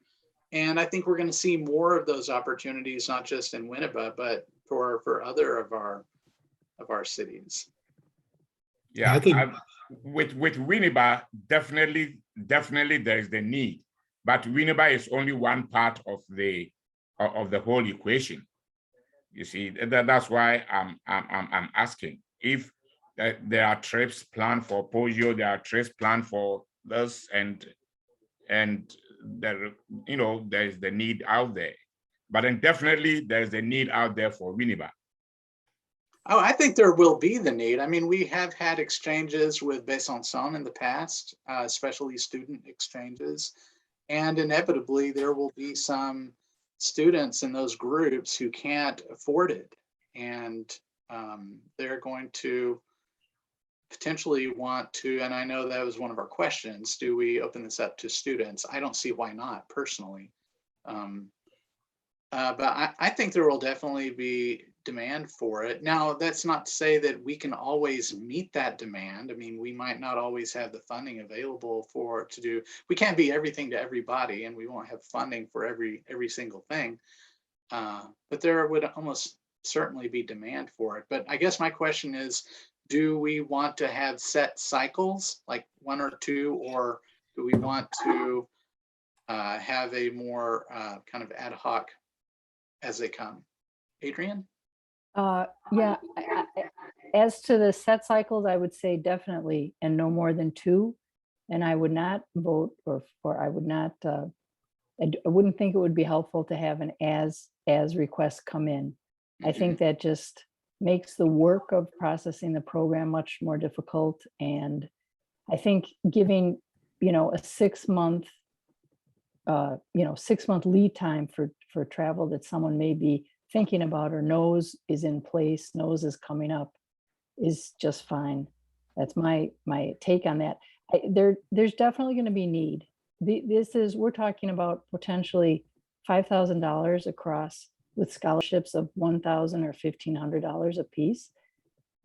And I think we're going to see more of those opportunities, not just in Winneba, but for other of our cities. Yeah, I think- with Winneba, definitely there is the need, but Winneba is only one part of the whole equation. You see, that's why I'm asking if there are trips planned for Poggio, there are trips planned for this, and there, you know, there is the need out there, but then definitely there is a need out there for Winneba. Oh, I think there will be the need. I mean, we have had exchanges with Besançon in the past, especially student exchanges. And inevitably, there will be some students in those groups who can't afford it. And they're going to potentially want to, and I know that was one of our questions, do we open this up to students? I don't see why not personally. But I think there will definitely be demand for it. Now, that's not to say that we can always meet that demand. I mean, we might not always have the funding available to do, we can't be everything to everybody, and we won't have funding for every single thing. But there would almost certainly be demand for it. But I guess my question is, do we want to have set cycles, like 1 or 2, or do we want to have a more kind of ad hoc as they come? Adrian? Yeah, as to the set cycles, I would say definitely, and no more than 2. And I would not vote, or I would not, I wouldn't think it would be helpful to have an as requests come in. I think that just makes the work of processing the program much more difficult. And I think giving, you know, a 6-month, 6-month lead time for travel that someone may be thinking about or knows is in place, knows is coming up, is just fine. That's my take on that. There's definitely going to be need. We're talking about potentially $5,000 across, with scholarships of $1,000 or $1,500 a piece.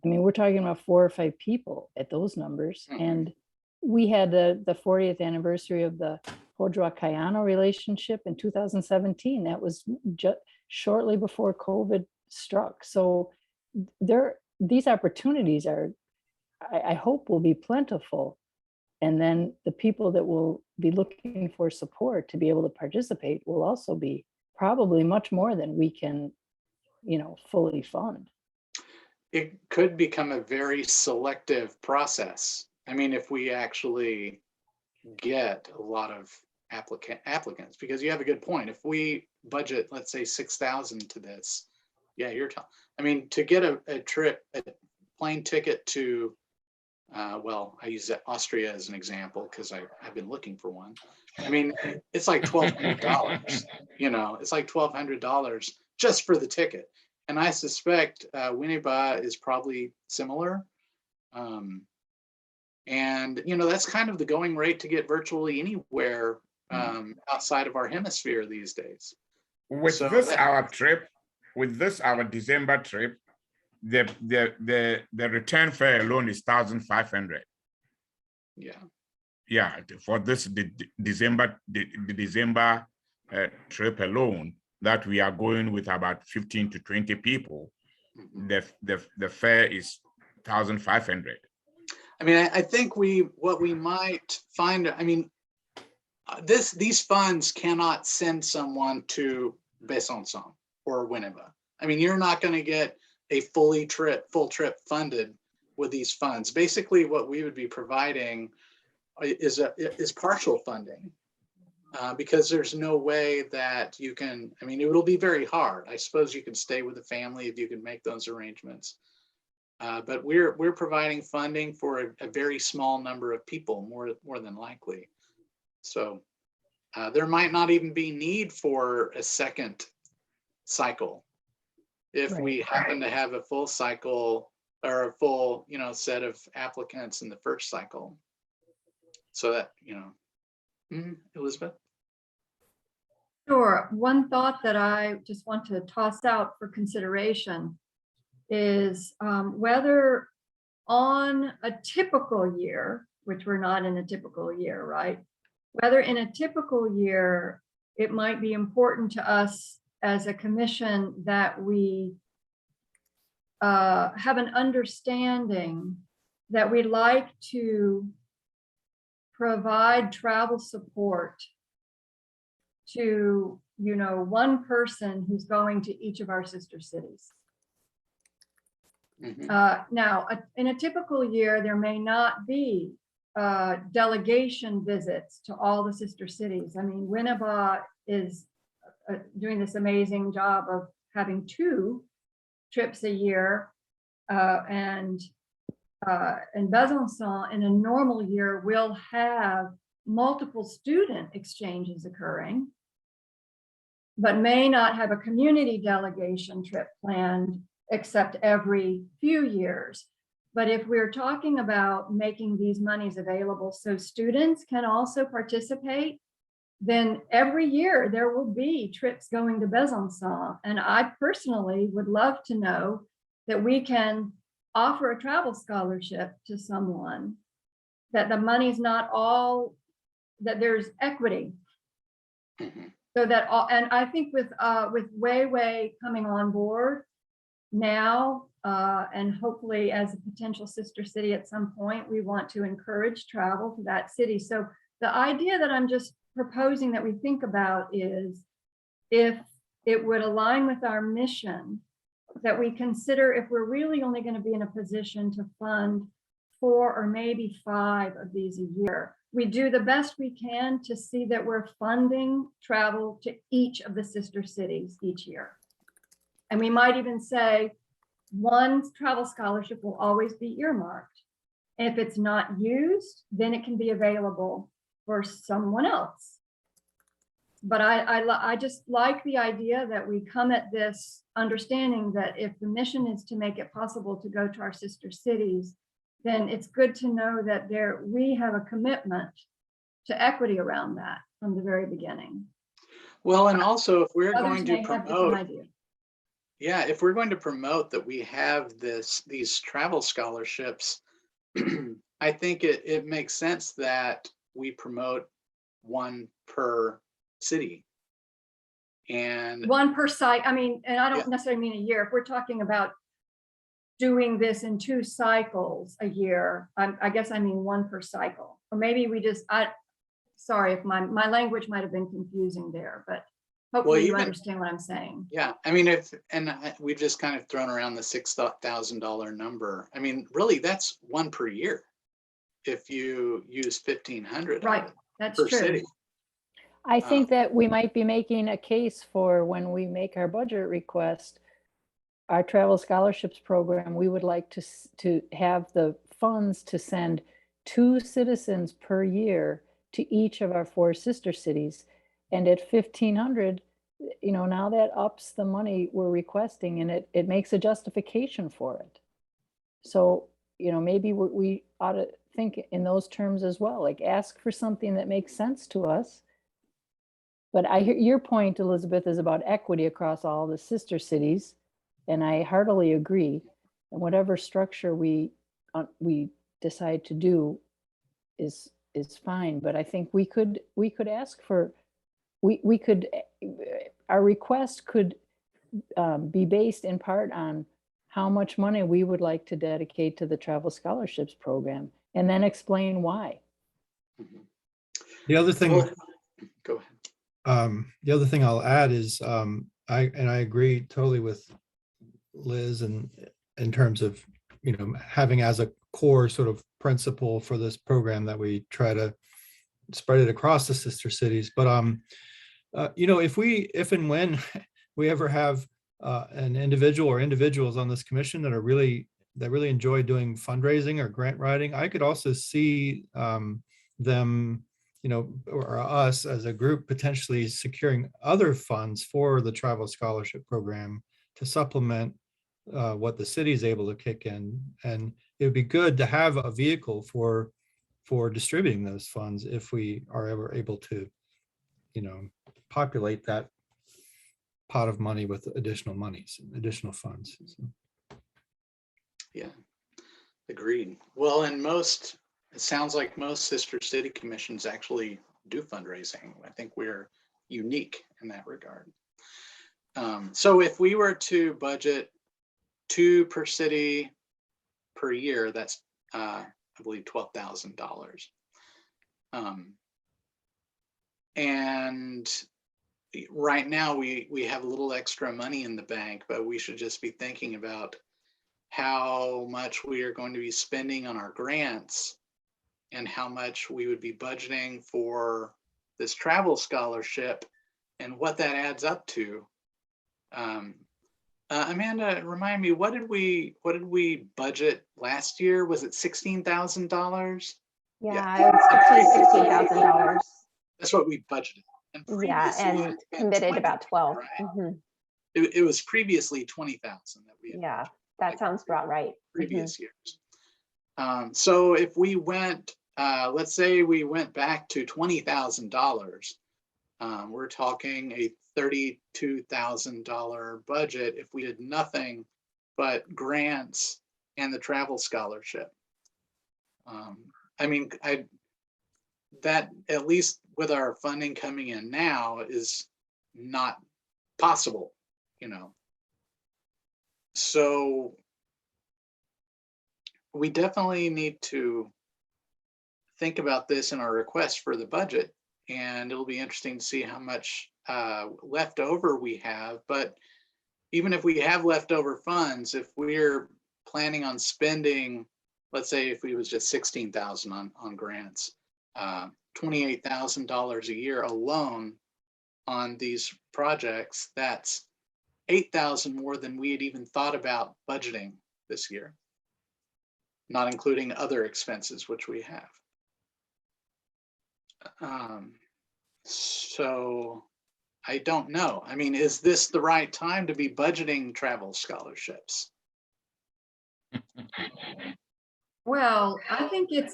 I mean, we're talking about 4 or 5 people at those numbers. And we had the 40th anniversary of the Hodjoa Cayano relationship in 2017. That was just shortly before COVID struck. So these opportunities are, I hope, will be plentiful. And then the people that will be looking for support to be able to participate will also be probably much more than we can, fully fund. It could become a very selective process. I mean, if we actually get a lot of applicants, because you have a good point. If we budget, let's say 6,000 to this, yeah, I mean, to get a plane ticket to, well, I use Austria as an example because I've been looking for one. I mean, it's like $1,200, it's like $1,200 just for the ticket. And I suspect Winneba is probably similar. And, that's kind of the going rate to get virtually anywhere outside of our hemisphere these days. With our December trip, the return fare alone is 1,500. Yeah. Yeah, for this the December trip alone, that we are going with about 15 to 20 people, the fare is 1,500. I mean, I think what we might find, I mean, these funds cannot send someone to Besançon or Winneba. I mean, you're not going to get a full trip funded with these funds. Basically, what we would be providing is partial funding, because there's no way that you can, I mean, it will be very hard. I suppose you can stay with the family if you can make those arrangements. But we're providing funding for a very small number of people, more than likely. So there might not even be need for a second cycle. If Right. we happen to have a full cycle or a full, set of applicants in the first cycle. So that, Elizabeth? Sure. One thought that I just want to toss out for consideration is whether on a typical year, which we're not in a typical year, right? Whether in a typical year, it might be important to us as a commission that we have an understanding that we'd like to provide travel support to, one person who's going to each of our sister cities. Now, in a typical year, there may not be delegation visits to all the sister cities. I mean, Winneba is doing this amazing job of having 2 trips a year, and Besançon in a normal year will have multiple student exchanges occurring, but may not have a community delegation trip planned except every few years. But if we're talking about making these monies available so students can also participate, then every year there will be trips going to Besançon. And I personally would love to know that we can offer a travel scholarship to someone, that the money's not all, that there's equity. So that all, and I think with Weiwei coming on board now, and hopefully as a potential sister city at some point, we want to encourage travel to that city. So the idea that I'm just proposing that we think about is, if it would align with our mission, that we consider if we're really only going to be in a position to fund 4 or maybe 5 of these a year, we do the best we can to see that we're funding travel to each of the sister cities each year. And we might even say one travel scholarship will always be earmarked. And if it's not used, then it can be available for someone else. But I just like the idea that we come at this understanding that if the mission is to make it possible to go to our sister cities, then it's good to know that we have a commitment to equity around that from the very beginning. Well, and also if we're Others going to may have different promote, ideas. yeah, if we're going to promote that we have these travel scholarships, I think it makes sense that we promote 1 per city. And 1 per site. I mean, and I don't Yeah. necessarily mean a year. If we're talking about doing this in 2 cycles a year, I guess I mean 1 per cycle. Or maybe we just, sorry if my language might have been confusing there, but hopefully you even- understand what I'm saying. yeah, I mean, we've just kind of thrown around the $6,000 number. I mean, really, that's 1 per year. If you use 1,500 of Right, it that's per true. city. I think that we might be making a case for when we make our budget request, our travel scholarships program, we would like to have the funds to send 2 citizens per year to each of our 4 sister cities. And at 1,500, now that ups the money we're requesting, and it makes a justification for it. So, maybe we ought to think in those terms as well, like ask for something that makes sense to us. But I hear your point, Elizabeth, is about equity across all the sister cities, and I heartily agree. And whatever structure we decide to do is fine. But I think we could ask for, our request could be based in part on how much money we would like to dedicate to the travel scholarships program, and then explain why. The other thing. Well, go ahead. The other thing I'll add is I agree totally with Liz, and in terms of having as a core sort of principle for this program that we try to spread it across the sister cities. But if and when we ever have an individual or individuals on this commission that really enjoy doing fundraising or grant writing, I could also see them or us as a group potentially securing other funds for the travel scholarship program to supplement what the city is able to kick in. And it would be good to have a vehicle for distributing those funds if we are ever able to, populate that pot of money with additional monies, additional funds. So. Yeah, agreed. Well, and it sounds like most sister city commissions actually do fundraising. I think we're unique in that regard. So if we were to budget 2 per city per year, that's I believe $12,000. And right now we have a little extra money in the bank, but we should just be thinking about how much we are going to be spending on our grants and how much we would be budgeting for this travel scholarship and what that adds up to. Amanda, remind me, what did we budget last year? Was it $16,000? Yeah, it was $16,000. That's what we budgeted. And Yeah, previously it and had been committed 20, about 12. right? Mhm. It was previously 20,000 that we had Yeah, budgeted, that like sounds about right. previous years. So if we went, let's say we went back to $20,000, we're talking a $32,000 budget if we did nothing but grants and the travel scholarship. That, at least with our funding coming in now, is not possible, So we definitely need to think about this in our request for the budget, and it'll be interesting to see how much left over we have. But even if we have leftover funds, if we're planning on spending, let's say if we was just 16,000 on grants, $28,000 a year alone on these projects, that's 8,000 more than we had even thought about budgeting this year, not including other expenses which we have. So I don't know. Is this the right time to be budgeting travel scholarships? Well, I think it's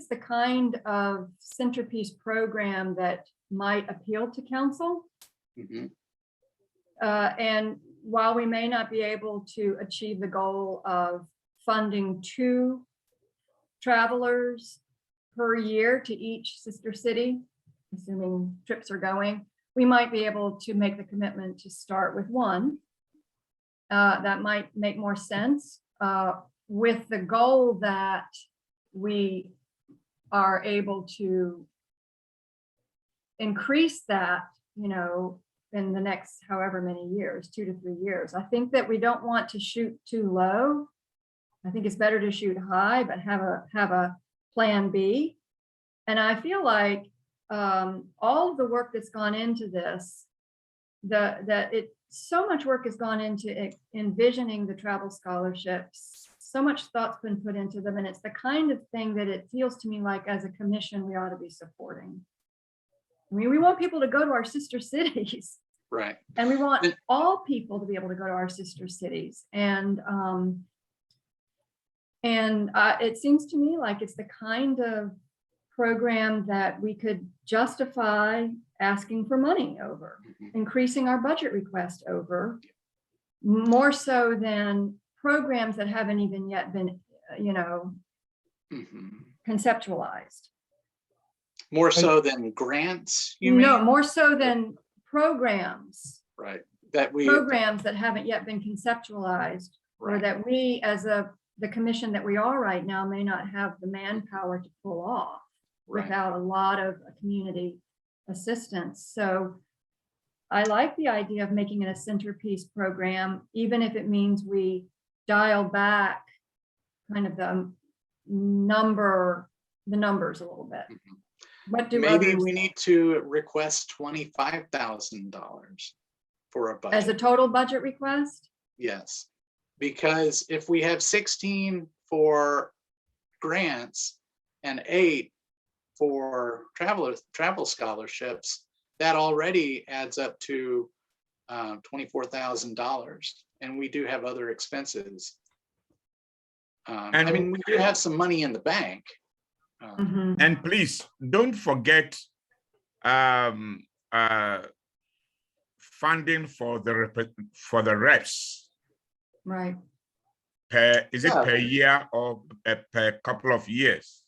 the kind of centerpiece program that might appeal to council. Mhm. And while we may not be able to achieve the goal of funding 2 travelers per year to each sister city, assuming trips are going, we might be able to make the commitment to start with 1. That might make more sense, with the goal that we are able to increase that, in the next however many years, 2 to 3 years. I think that we don't want to shoot too low. I think it's better to shoot high, but have a plan B. And I feel like all of the work that's gone into this, so much work has gone into envisioning the travel scholarships. So much thought's been put into them, and it's the kind of thing that it feels to me like as a commission we ought to be supporting. We want people to go to our sister cities. Right. And we want all people to be able to go to our sister cities. And it seems to me like it's the kind of program that we could justify asking for money over, increasing our budget request over, more so than programs that haven't even yet been, conceptualized. More so than grants, you mean? No, more so than programs. Right. Programs that haven't yet been conceptualized, or Right. that we, as the commission that we are right now, may not have the manpower to pull off Right. without a lot of community assistance. So I like the idea of making it a centerpiece program, even if it means we dial back kind of the numbers a little bit. What do Maybe others we need to request $25,000 for a budget. as a total budget request? Yes, because if we have 16 for grants and 8 for travel scholarships, that already adds up to $24,000. And we do have other expenses. I mean, we do have some money in the bank. Mhm. And please don't forget funding for the reps Right. per, is it Yeah. per year or per couple of years?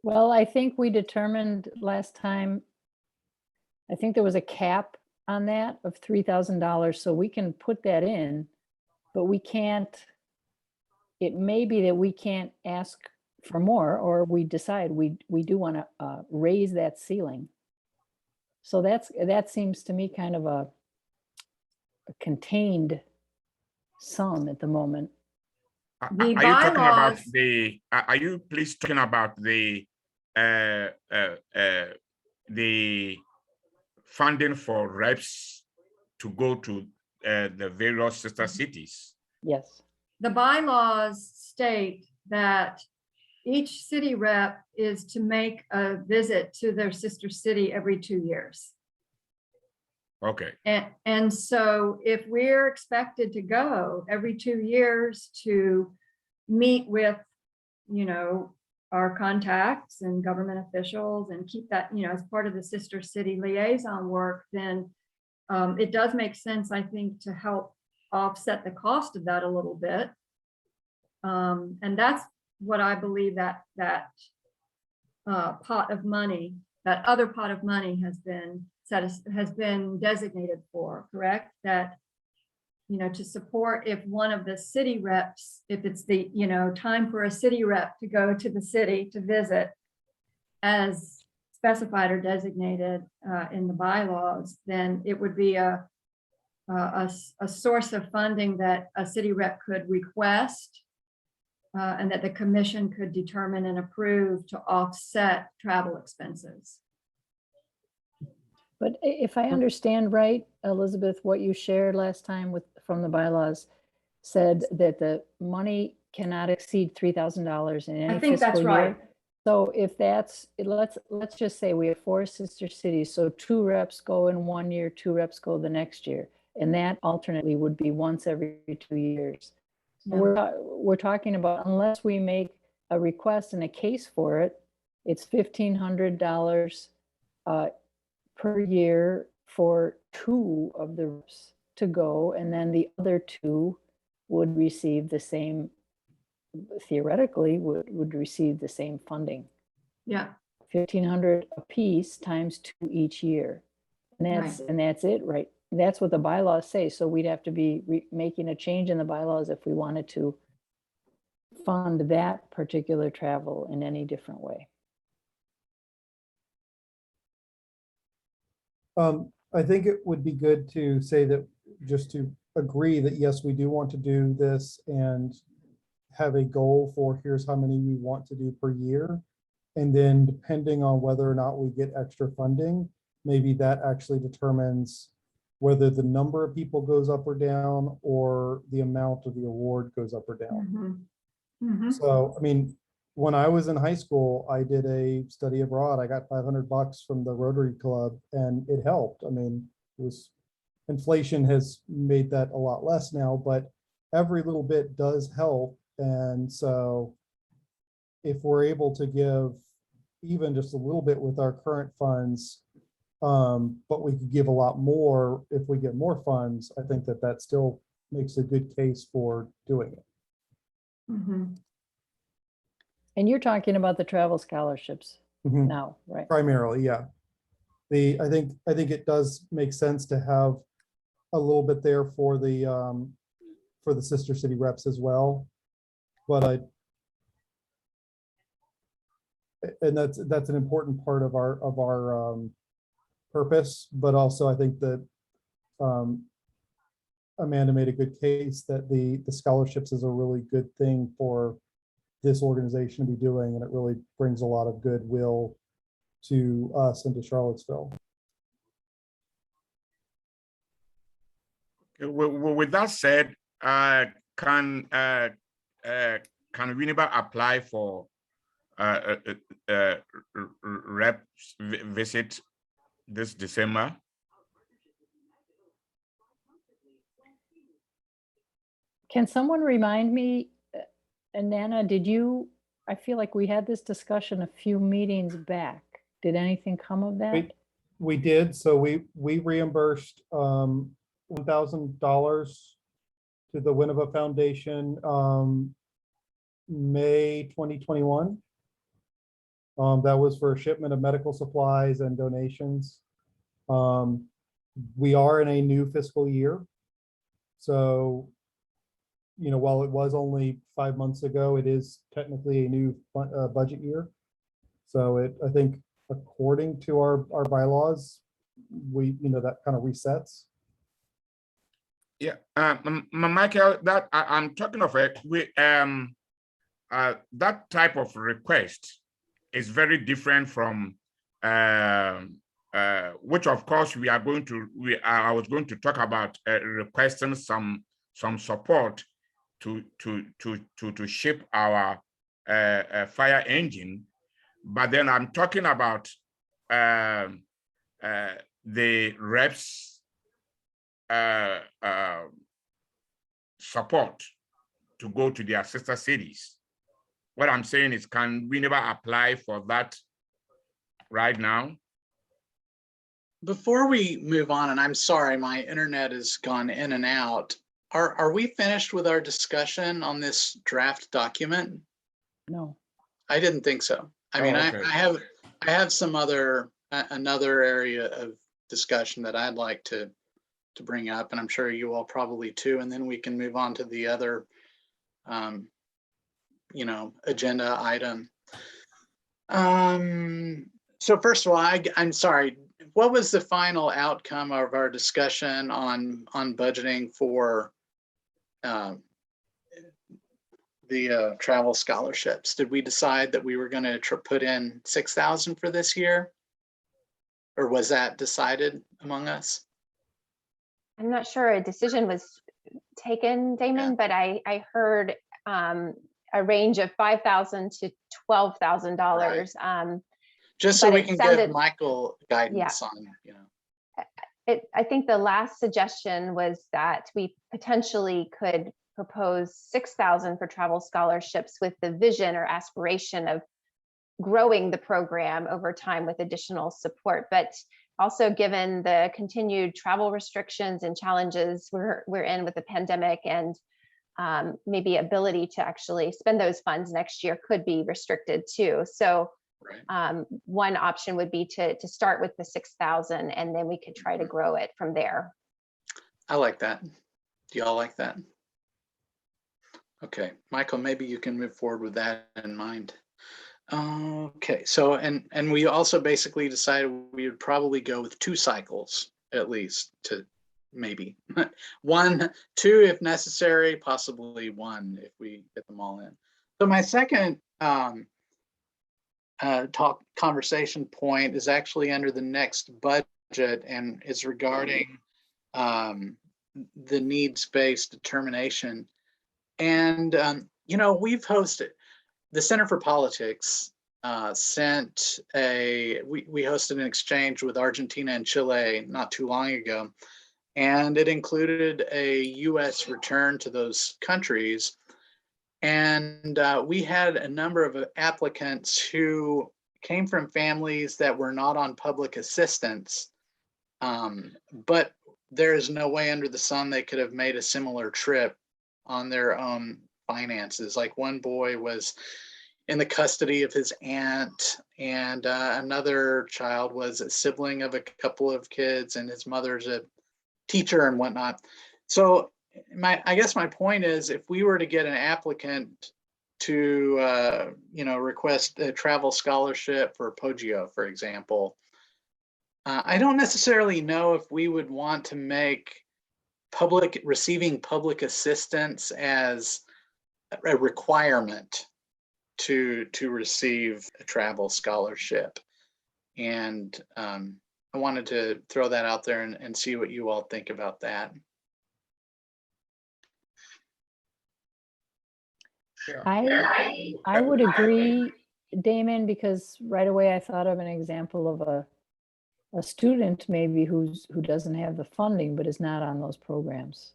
Well, I think we determined last time, I think there was a cap on that of $3,000, so we can put that in, but we can't, it may be that we can't ask for more, or we decide we do want to raise that ceiling. So that seems to me kind of a contained sum at the moment. The Are you talking about bylaws- are you please talking about the funding for reps to go to the various sister cities? Yes. The bylaws state that each city rep is to make a visit to their sister city every 2 years. Okay. And so if we're expected to go every 2 years to meet with, you know, our contacts and government officials and keep that, you know, as part of the sister city liaison work, then it does make sense, I think, to help offset the cost of that a little bit. And that's what I believe that pot of money, that other pot of money has been designated for, correct? That, you know, to support if one of the city reps, if it's the, you know, time for a city rep to go to the city to visit as specified or designated in the bylaws, then it would be a source of funding that a city rep could request and that the commission could determine and approve to offset travel expenses. But if I understand right, Elizabeth, what you shared last time from the bylaws said that the money cannot exceed $3,000 in any I think that's fiscal right. year. So if that's, let's just say we have 4 sister cities, so 2 reps go in 1 year, 2 reps go the next year. And that alternately would be once every 2 years. So we're talking about, unless we make a request and a case for it, it's $1,500 per year for 2 of the reps to go, and then the other 2 would receive the same, theoretically would receive the same funding. Yeah. $1,500 a piece times 2 each year. And that's it, right? That's what the bylaws say. So we'd have to be making a change in the bylaws if we wanted to fund that particular travel in any different way. I think it would be good to say that, just to agree that, yes, we do want to do this and have a goal for here's how many we want to do per year. And then depending on whether or not we get extra funding, maybe that actually determines whether the number of people goes up or down, or the amount of the award goes up or down. So, I mean, when I was in high school, I did a study abroad. I got $500 from the Rotary Club, and it helped. I mean, it was, inflation has made that a lot less now, but every little bit does help. And so if we're able to give even just a little bit with our current funds, but we could give a lot more if we get more funds, I think that that still makes a good case for doing it. And you're talking about the travel scholarships now, right? Primarily, yeah. I think it does make sense to have a little bit there for the sister city reps as well. But and that's an important part of our purpose. But also, I think that Amanda made a good case that the scholarships is a really good thing for this organization to be doing, and it really brings a lot of goodwill to us and to Charlottesville. With that said, can Winneba apply for reps visit this December? Can someone remind me, and Nana, did you, I feel like we had this discussion a few meetings back. Did anything come of that? We did, so we reimbursed $1,000 to the Winneba Foundation May 2021. That was for shipment of medical supplies and donations. We are in a new fiscal year. So, while it was only 5 months ago, it is technically a new budget year. So I think according to our bylaws, that kind of resets. Yeah, Michael, that I'm talking of it. That type of request is very different from which, of course, we are going to. I was going to talk about requesting some support to ship our fire engine, but then I'm talking about the reps support to go to their sister cities. What I'm saying is, can we never apply for that right now? Before we move on, and I'm sorry, my internet has gone in and out. Are we finished with our discussion on this draft document? No. I didn't think so. I mean, okay. I have some another area of discussion that I'd like to bring up, and I'm sure you all probably too, and then we can move on to the other agenda item. So first of all, I'm sorry, what was the final outcome of our discussion on budgeting for the travel scholarships? Did we decide that we were going to put in 6,000 for this year? Or was that decided among us? I'm not sure a decision was taken, Damon, but I heard a range of $5,000 to $12,000. Just so but we it can sounded- give Michael guidance on, I think the last suggestion was that we potentially could propose 6,000 for travel scholarships with the vision or aspiration of growing the program over time with additional support. But also, given the continued travel restrictions and challenges we're in with the pandemic, and maybe ability to actually spend those funds next year could be restricted too. So one option would be to start with the 6,000, and then we could try to grow it from there. I like that. Do y'all like that? Okay, Michael, maybe you can move forward with that in mind. Okay, so and we also basically decided we would probably go with 2 cycles at least, to maybe 1, 2 if necessary, possibly 1 if we get them all in. So my second conversation point is actually under the next budget, and is regarding the needs-based determination. And we've hosted, the Center for Politics sent we hosted an exchange with Argentina and Chile not too long ago, and it included a US return to those countries. And we had a number of applicants who came from families that were not on public assistance, but there is no way under the sun they could have made a similar trip on their own finances. Like, one boy was in the custody of his aunt, and another child was a sibling of a couple of kids, and his mother's a teacher and whatnot. So I guess my point is, if we were to get an applicant to request a travel scholarship for Poggio, for example, I don't necessarily know if we would want to make receiving public assistance as a requirement to receive a travel scholarship. And I wanted to throw that out there and see what you all think about that. I would agree Damon, because right away I thought of an example of a student maybe who doesn't have the funding but is not on those programs.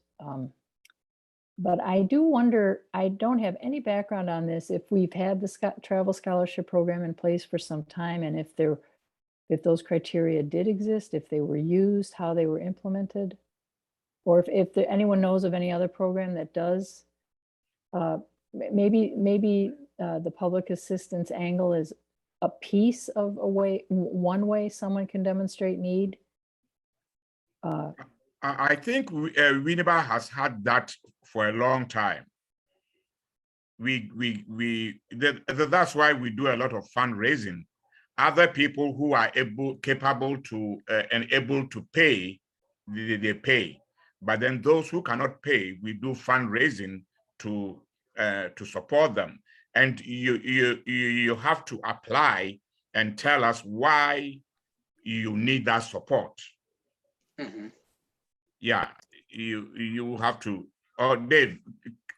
But I do wonder, I don't have any background on this, if we've had the travel scholarship program in place for some time, and if those criteria did exist, if they were used, how they were implemented, or if anyone knows of any other program that does. Maybe the public assistance angle is a piece of one way someone can demonstrate need. I think Winneba has had that for a long time. That's why we do a lot of fundraising. Other people who are capable to and able to pay, they pay. But then those who cannot pay, we do fundraising to support them. And you have to apply and tell us why you need that support. Mhm. Yeah, you have to. Oh, Dave,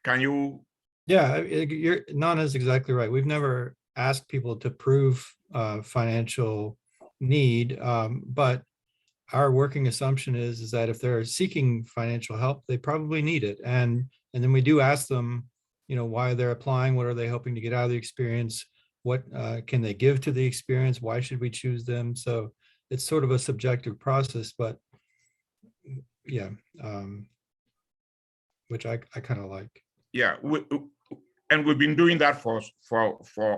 can you? Yeah, Nana's exactly right. We've never asked people to prove financial need, but our working assumption is that if they're seeking financial help, they probably need it. And then we do ask them, why they're applying, what are they hoping to get out of the experience, what can they give to the experience, why should we choose them? So it's sort of a subjective process, but yeah, which I kind of like. Yeah, and we've been doing that for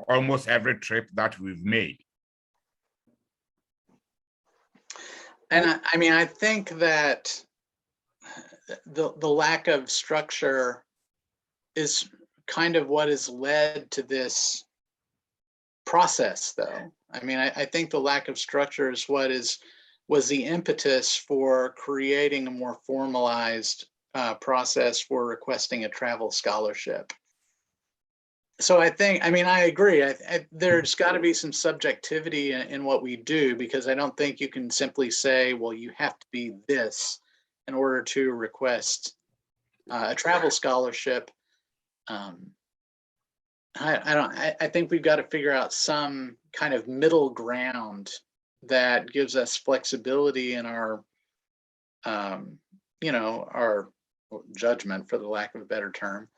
almost every trip that we've made. And I mean, I think that the lack of structure is kind of what has led to this process, though. I mean, I think the lack of structure is what was the impetus for creating a more formalized process for requesting a travel scholarship. So I agree. There's got to be some subjectivity in what we do, because I don't think you can simply say, well, you have to be this in order to request a travel scholarship. I think we've got to figure out some kind of middle ground that gives us flexibility in our, our judgment, for the lack of a better term.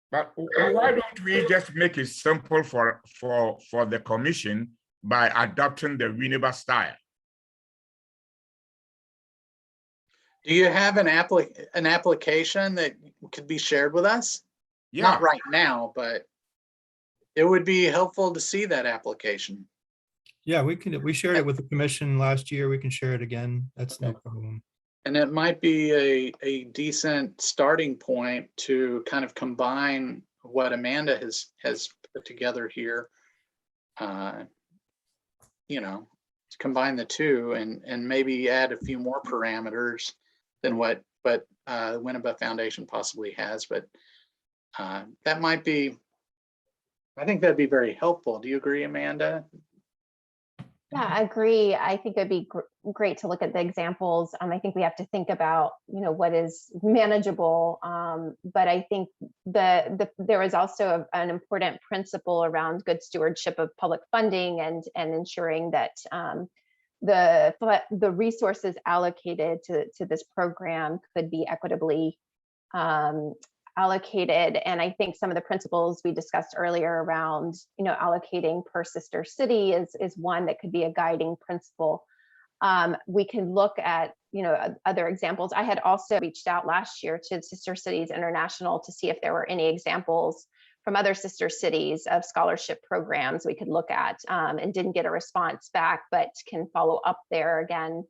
But why don't we just make it simple for the commission by adopting the Winneba style? Do you have an application that could be shared with us? Yeah. Not right now, but it would be helpful to see that application. Yeah, we shared it with the commission last year. We can share it again. That's no Okay. problem. And it might be a decent starting point to kind of combine what Amanda has put together here. Combine the two and maybe add a few more parameters than what Winneba Foundation possibly has. But that might be, I think that'd be very helpful. Do you agree, Amanda? Yeah, I agree. I think it'd be great to look at the examples. I think we have to think about, what is manageable. But I think there is also an important principle around good stewardship of public funding and ensuring that the resources allocated to this program could be equitably allocated. And I think some of the principles we discussed earlier around, allocating per sister city is one that could be a guiding principle. We can look at, other examples. I had also reached out last year to Sister Cities International to see if there were any examples from other sister cities of scholarship programs we could look at, and didn't get a response back, but can follow up there again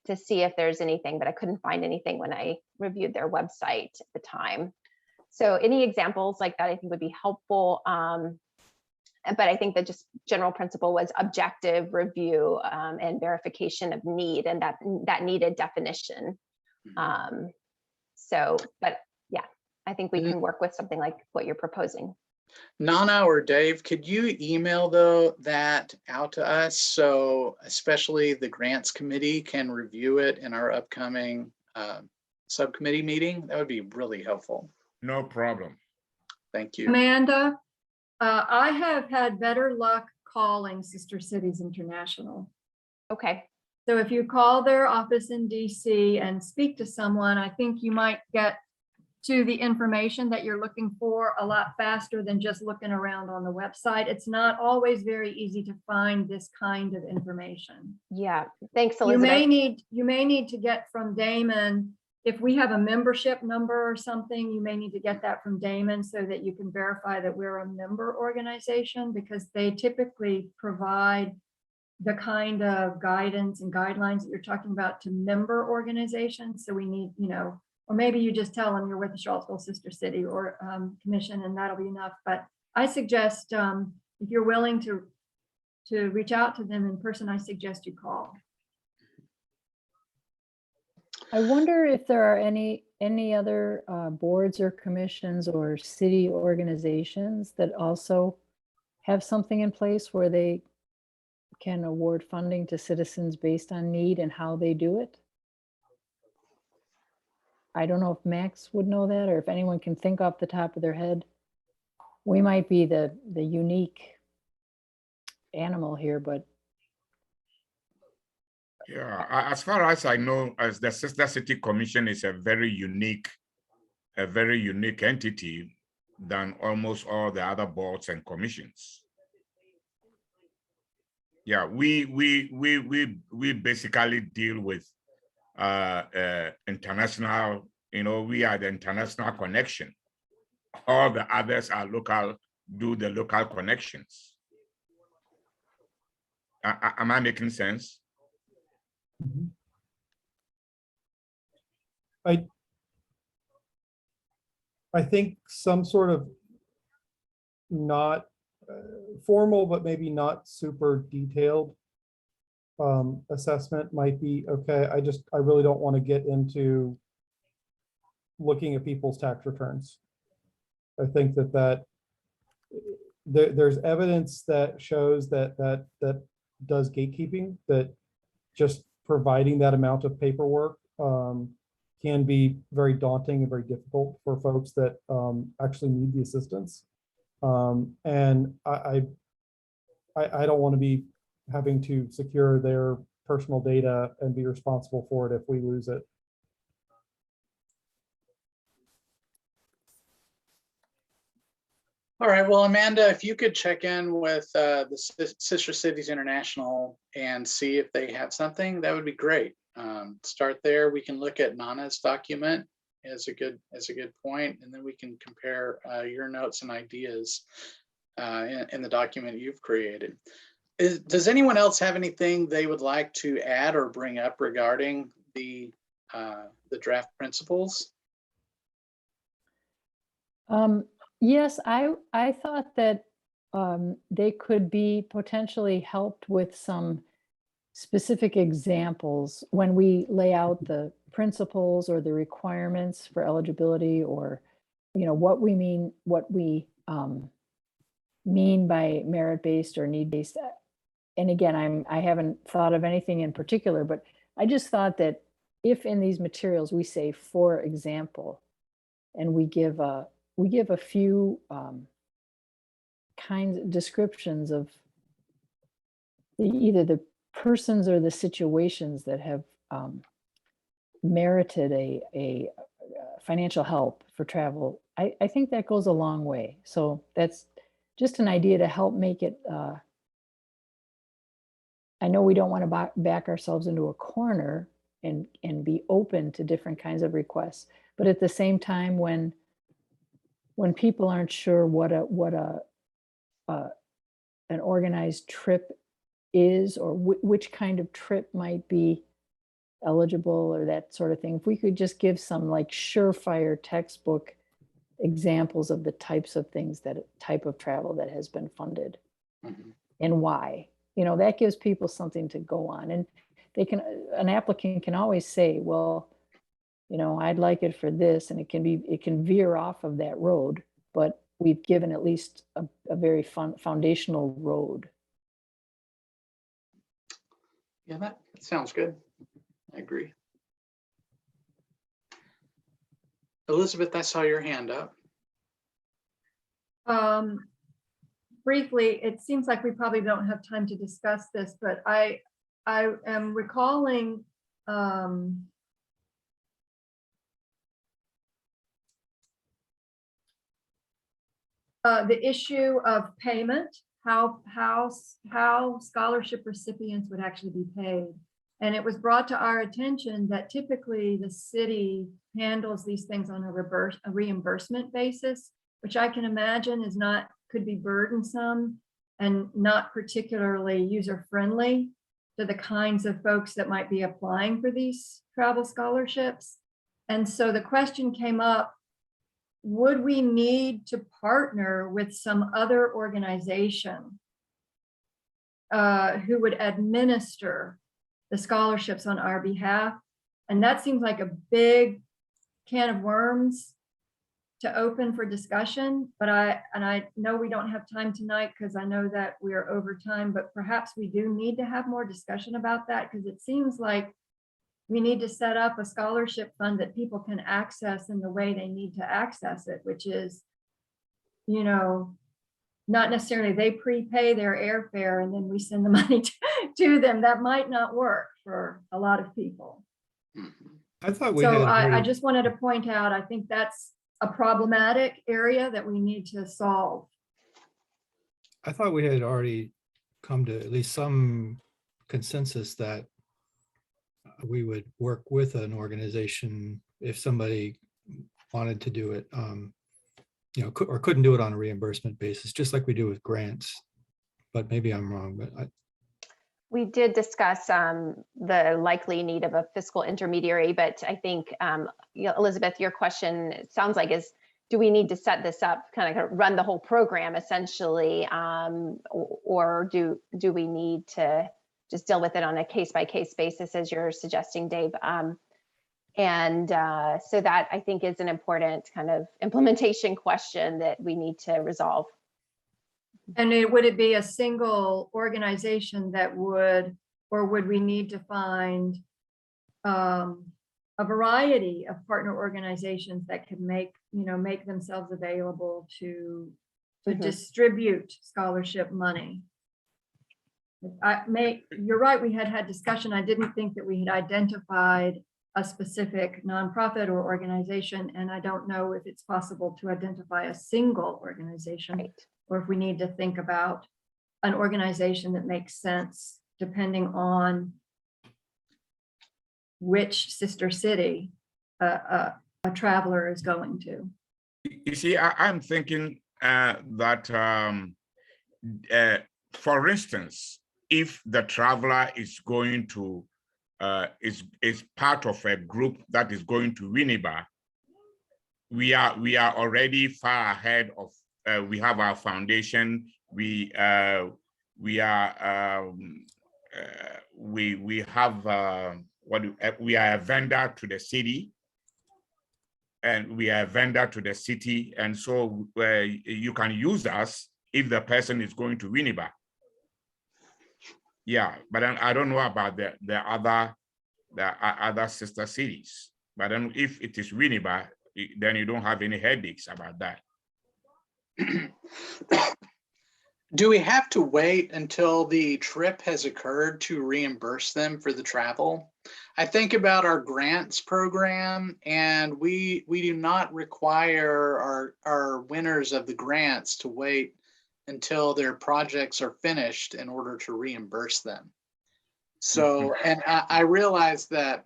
to see if there's anything, but I couldn't find anything when I reviewed their website at the time. So any examples like that, I think would be helpful. But I think the just general principle was objective review and verification of need, and that needed definition. But yeah, I think we can work with something like what you're proposing. Nana or Dave, could you email that out to us, so especially the grants committee can review it in our upcoming subcommittee meeting? That would be really helpful. No problem. Thank you. Amanda, I have had better luck calling Sister Cities International. Okay, So if you call their office in DC and speak to someone, I think you might get to the information that you're looking for a lot faster than just looking around on the website. It's not always very easy to find this kind of information. yeah, thanks, You may Elizabeth. need to get from Damon, if we have a membership number or something, you may need to get that from Damon so that you can verify that we're a member organization, because they typically provide the kind of guidance and guidelines that you're talking about to member organizations. So we need, or maybe you just tell them you're with the Charlottesville Sister City or Commission, and that'll be enough. But I suggest if you're willing to reach out to them in person, I suggest you call. I wonder if there are any other boards or commissions or city organizations that also have something in place where they can award funding to citizens based on need and how they do it. I don't know if Max would know that, or if anyone can think off the top of their head. We might be the unique animal here, but Yeah, as far as I know, as the Sister City Commission is a very unique entity than almost all the other boards and commissions. Yeah, we basically deal with international, we are the international connection. All the others are local, do the local connections. Am I making sense? I think some sort of not formal, but maybe not super detailed assessment might be okay. I really don't want to get into looking at people's tax returns. I think that there's evidence that shows that does gatekeeping, that just providing that amount of paperwork can be very daunting and very difficult for folks that actually need the assistance. And I don't want to be having to secure their personal data and be responsible for it if we lose it. All right, well, Amanda, if you could check in with the Sister Cities International and see if they have something, that would be great. Start there. We can look at Nana's document as a good point, and then we can compare your notes and ideas in the document you've created. Does anyone else have anything they would like to add or bring up regarding the draft principles? Yes, I thought that they could be potentially helped with some specific examples when we lay out the principles or the requirements for eligibility, or what we mean by merit-based or need-based. And again, I haven't thought of anything in particular, but I just thought that if in these materials we say, for example, and we give a few kinds of descriptions of either the persons or the situations that have merited a financial help for travel, I think that goes a long way. So that's just an idea to help make it, I know we don't want to back ourselves into a corner and be open to different kinds of requests, but at the same time, when people aren't sure what an organized trip is, or which kind of trip might be eligible, or that sort of thing, if we could just give some like surefire textbook examples of the types of things, that type of travel that has been funded and why, that gives people something to go on. And an applicant can always say, well, I'd like it for this, and it can veer off of that road, but we've given at least a very foundational road. Yeah, that sounds good. I agree. Elizabeth, I saw your hand up. briefly, it seems like we probably don't have time to discuss this, but I am recalling the issue of payment, how scholarship recipients would actually be paid. And it was brought to our attention that typically the city handles these things on a reimbursement basis, which I can imagine could be burdensome and not particularly user-friendly to the kinds of folks that might be applying for these travel scholarships. And so the question came up, would we need to partner with some other organization who would administer the scholarships on our behalf? And that seems like a big can of worms to open for discussion, but I know we don't have time tonight because I know that we are over time, but perhaps we do need to have more discussion about that, because it seems like we need to set up a scholarship fund that people can access in the way they need to access it, which is, not necessarily they prepay their airfare and then we send the money to them. That might not work for a lot of people. I thought we So had I already- just wanted to point out, I think that's a problematic area that we need to solve. I thought we had already come to at least some consensus that we would work with an organization if somebody wanted to do it, or couldn't do it on a reimbursement basis, just like we do with grants. But maybe I'm wrong, but We did discuss the likely need of a fiscal intermediary, but I think, Elizabeth, your question, it sounds like, is do we need to set this up, kind of run the whole program essentially, or do we need to just deal with it on a case-by-case basis, as you're suggesting, Dave? So that, I think, is an important kind of implementation question that we need to resolve. And would it be a single organization that would, or would we need to find a variety of partner organizations that could make themselves available to distribute scholarship money? You're right, we had discussion. I didn't think that we had identified a specific nonprofit or organization, and I don't know if it's possible to identify a single organization. Right. Or if we need to think about an organization that makes sense depending on which sister city a traveler is going to. You see, I'm thinking that, for instance, if the traveler is going to, is part of a group that is going to Winneba, we are already far ahead of. We have our foundation. We have we are a vendor to the city, and we are a vendor to the city, and so you can use us if the person is going to Winneba. Yeah, but I don't know about the other sister cities. But then if it is Winneba, then you don't have any headaches about that. Do we have to wait until the trip has occurred to reimburse them for the travel? I think about our grants program, and we do not require our winners of the grants to wait until their projects are finished in order to reimburse them. So, and I realize that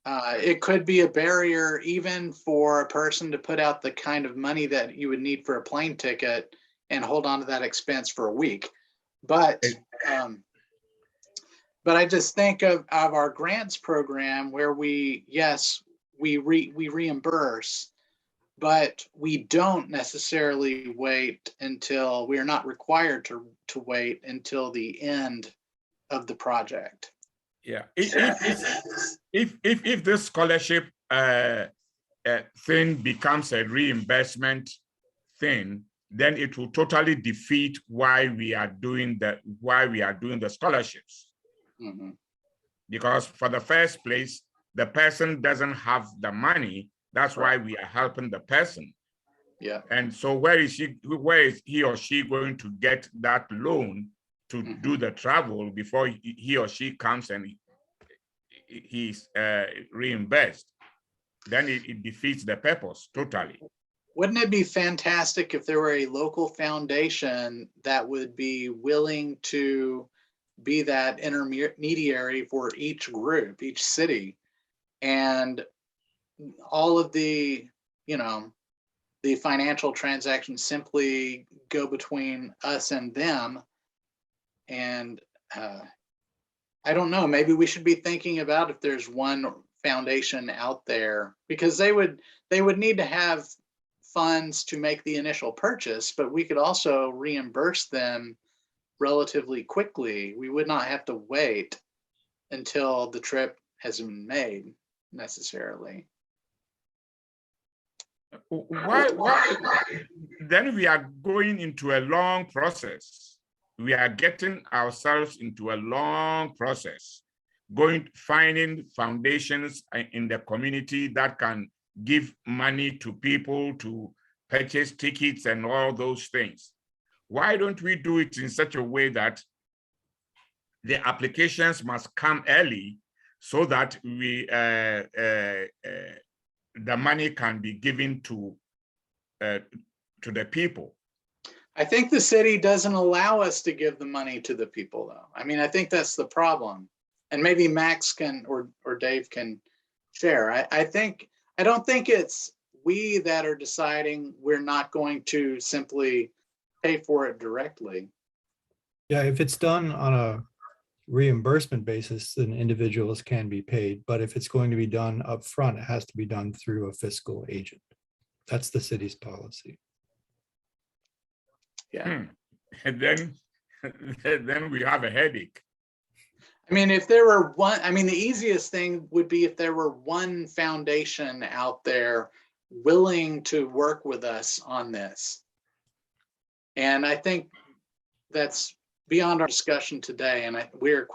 it could be a barrier even for a person to put out the kind of money that you would need for a plane ticket and hold on to that expense for a week. But I just think of our grants program where we reimburse, but we don't necessarily wait until, we are not required to wait until the end of the project. Yeah, if this scholarship thing becomes a reimbursement thing, then it will totally defeat why we are doing the scholarships. Mm-hmm. Because for the first place, the person doesn't have the money. That's why we are helping the person. Yeah. And so where is he or she going to get that loan to do the travel before he or she comes and he's reimbursed? Then it defeats the purpose totally. Wouldn't it be fantastic if there were a local foundation that would be willing to be that intermediary for each group, each city, and all of the, you know, the financial transactions simply go between us and them? And I don't know, maybe we should be thinking about if there's one foundation out there, because they would need to have funds to make the initial purchase, but we could also reimburse them relatively quickly. We would not have to wait until the trip has been made necessarily. Why? Then we are going into a long process. We are getting ourselves into a long process, finding foundations in the community that can give money to people to purchase tickets and all those things. Why don't we do it in such a way that the applications must come early so that the money can be given to the people? I think the city doesn't allow us to give the money to the people, though. I mean, I think that's the problem. And maybe Max can or Dave can share. I don't think it's we that are deciding we're not going to simply pay for it directly. Yeah, if it's done on a reimbursement basis, then individuals can be paid. But if it's going to be done upfront, it has to be done through a fiscal agent. That's the city's policy. Yeah. And then we have a headache. I mean, if there were one, I mean, the easiest thing would be if there were one foundation out there willing to work with us on this. And I think that's beyond our discussion today. And we're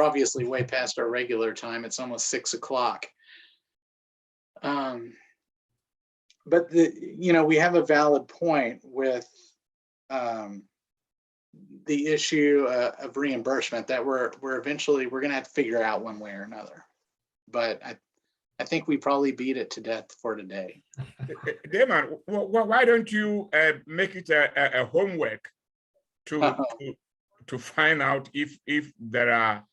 obviously way past our regular time. It's almost 6 o'clock. But we have a valid point with the issue of reimbursement that we're going to have to figure out one way or another. But I think we probably beat it to death for today. Damon, why don't you make it a homework to find out if there are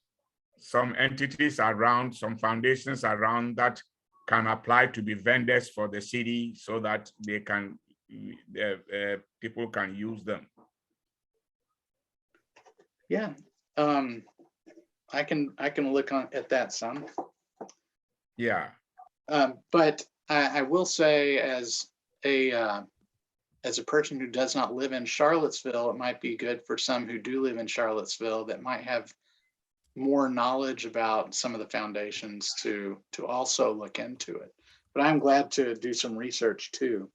some entities around, some foundations around that can apply to be vendors for the city so that they can people can use them. Yeah, I can look at that some. Yeah. But I will say, as a person who does not live in Charlottesville, it might be good for some who do live in Charlottesville that might have more knowledge about some of the foundations to also look into it. But I'm glad to do some research too.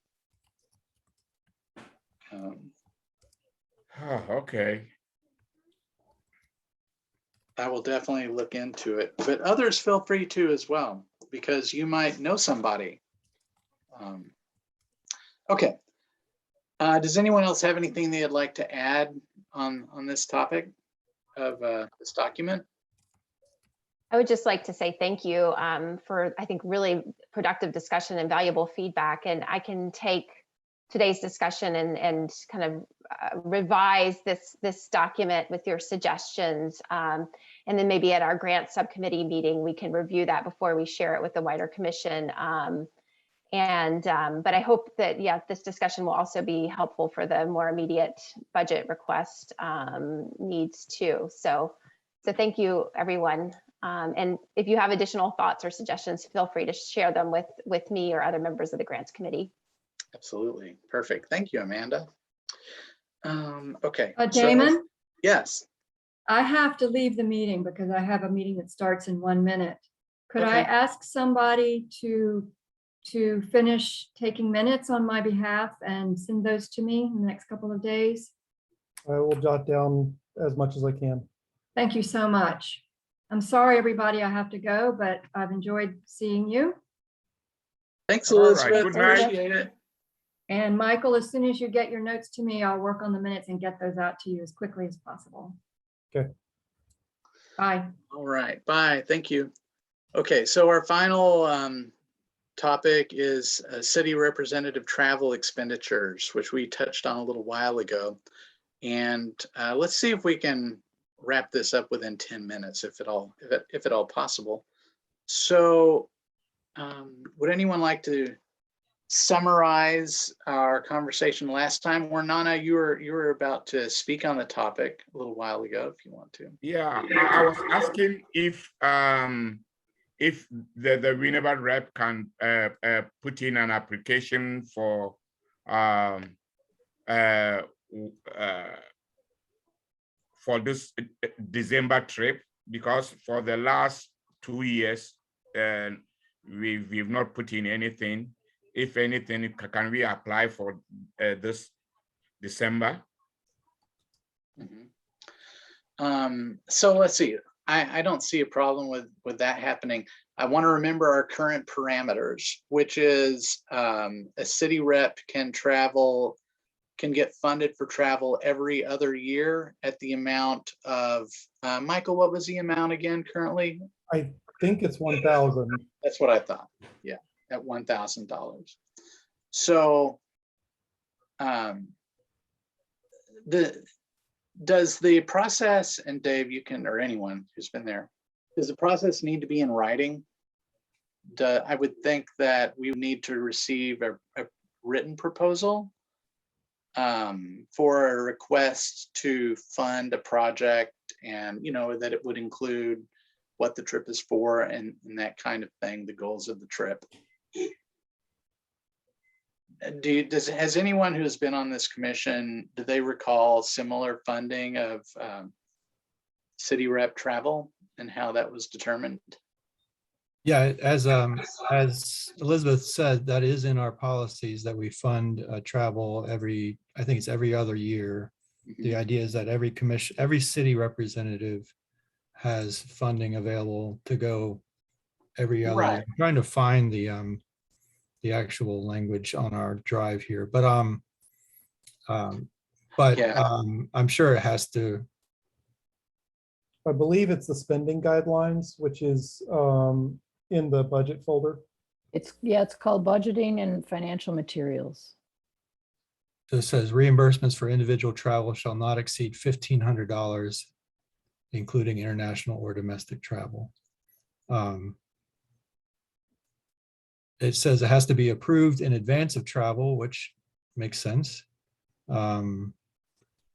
Okay. I will definitely look into it, but others feel free to as well, because you might know somebody. Okay. Does anyone else have anything they'd like to add on this topic of this document? I would just like to say thank you for, I think, really productive discussion and valuable feedback. And I can take today's discussion and kind of revise this document with your suggestions. And then maybe at our grant subcommittee meeting, we can review that before we share it with the wider commission. But I hope that, yeah, this discussion will also be helpful for the more immediate budget request needs too. So thank you, everyone. And if you have additional thoughts or suggestions, feel free to share them with me or other members of the grants committee. Absolutely. Perfect. Thank you, Amanda. Okay. Damon? Yes. I have to leave the meeting because I have a meeting that starts in 1 minute. Could I Okay. ask somebody to finish taking minutes on my behalf and send those to me in the next couple of days? I will jot down as much as I can. Thank you so much. I'm sorry, everybody, I have to go, but I've enjoyed seeing you. Thanks, All right, Elizabeth. good night. Appreciate it. And Michael, as soon as you get your notes to me, I'll work on the minutes and get those out to you as quickly as possible. Okay. Bye. All right, bye, thank you. Okay, so our final topic is city representative travel expenditures, which we touched on a little while ago. And let's see if we can wrap this up within 10 minutes, if at all possible. So would anyone like to summarize our conversation last time? Or Nana, you were about to speak on the topic a little while ago, if you want to. Yeah, I was asking if the Winneba rep can put in an application for this December trip, because for the last 2 years we've not put in anything. If anything, can we apply for this December? So let's see. I don't see a problem with that happening. I want to remember our current parameters, which is a city rep can get funded for travel every other year at the amount of, Michael, what was the amount again currently? I think it's 1,000. That's what I thought. Yeah, at $1,000. So does the process, and Dave, you can, or anyone who's been there, does the process need to be in writing? I would think that we need to receive a written proposal for a request to fund a project, and that it would include what the trip is for and that kind of thing, the goals of the trip. Has anyone who's been on this commission, do they recall similar funding of city rep travel and how that was determined? Yeah, as Elizabeth said, that is in our policies that we fund travel I think it's every other year. The idea is that every city representative has funding available to go every other year. I'm trying to find the actual language on our drive here, but I'm sure it has to. I believe it's the spending guidelines, which is in the budget folder. It's called budgeting and financial materials. So it says reimbursements for individual travel shall not exceed $1,500, including international or domestic travel. It says it has to be approved in advance of travel, which makes sense.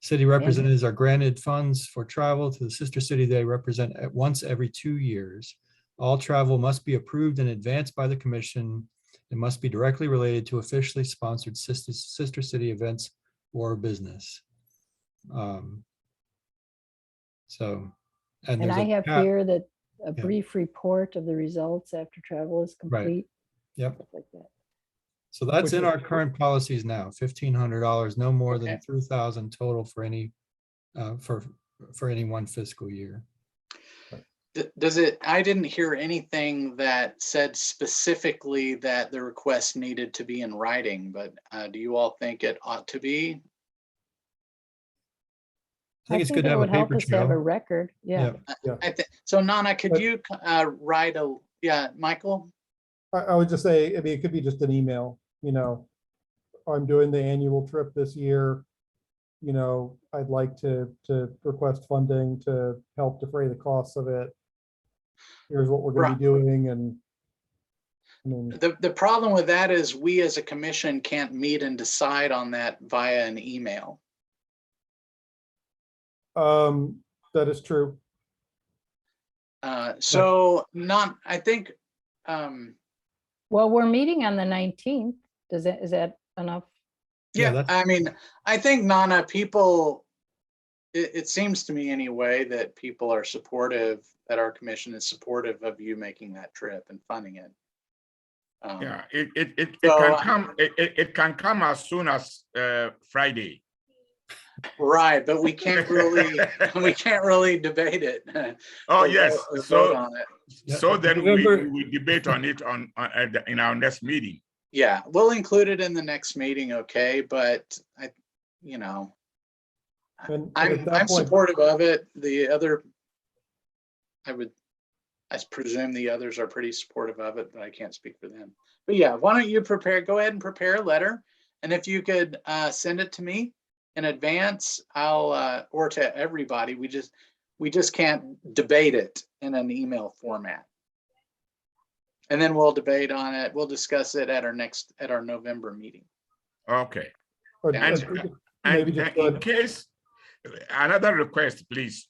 City representatives are granted funds for travel to the sister city they represent at once every 2 years. All travel must be approved in advance by the commission and must be directly related to officially sponsored sister city events or business. And I have here that a brief report of the results after travel is complete. Yep. Stuff like that. So that's in our current policies now, $1,500, no more than Okay. 3,000 total for any one fiscal year. Does it, I didn't hear anything that said specifically that the request needed to be in writing, but do you all think it ought to be? I think it's good to it have a would help paper us to have a trail. record. Yeah. I think so. Nana, could But- you write Michael? I would just say, I mean, it could be just an email, I'm doing the annual trip this year. I'd like to request funding to help defray the costs of it. Here's what we're going to be doing. And I mean, The problem with that is we as a commission can't meet and decide on that via an email. that is true. I think, Well, we're meeting on the 19th. Is that enough? yeah, I mean, I think Nana, it seems to me anyway that people are supportive, that our commission is supportive of you making that trip and funding it. Yeah, it So, can come. It can come as soon as Friday. Right, but we can't really debate it. Oh or yes, vote so on it. so then November- we debate on it in our next meeting. Yeah, we'll include it in the next meeting, okay, but I, you know, And at I'm that point, supportive of it. The other, I presume the others are pretty supportive of it, but I can't speak for them. But yeah, why don't you go ahead and prepare a letter. And if you could send it to me in advance, I'll, or to everybody, we just can't debate it in an email format. And then we'll debate on it. We'll discuss it at our November meeting. Okay. or- Yeah. And, maybe just go in ahead. case, another request, please.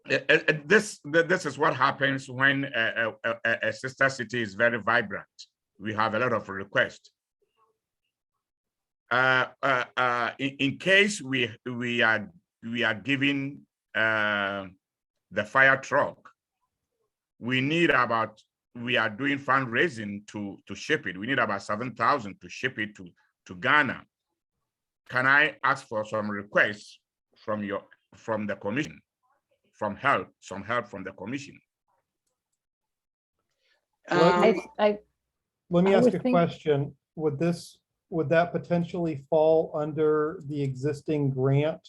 This is what happens when a sister city is very vibrant. We have a lot of requests. In case we are giving the fire truck, we are doing fundraising to ship it. We need about 7,000 to ship it to Ghana. Can I ask for some requests from the commission, some help from the commission? I Let me I ask would a think- question. Would that potentially fall under the existing grant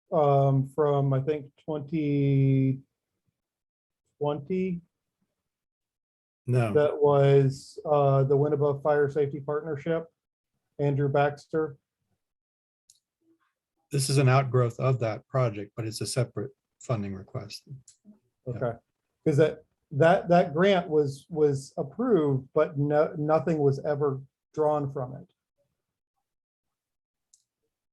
from, I think, 2020? No, That was the Winnebago Fire Safety Partnership, Andrew Baxter. this is an outgrowth of that project, but it's a separate funding request. Yeah. Okay, because that grant was approved, but nothing was ever drawn from it.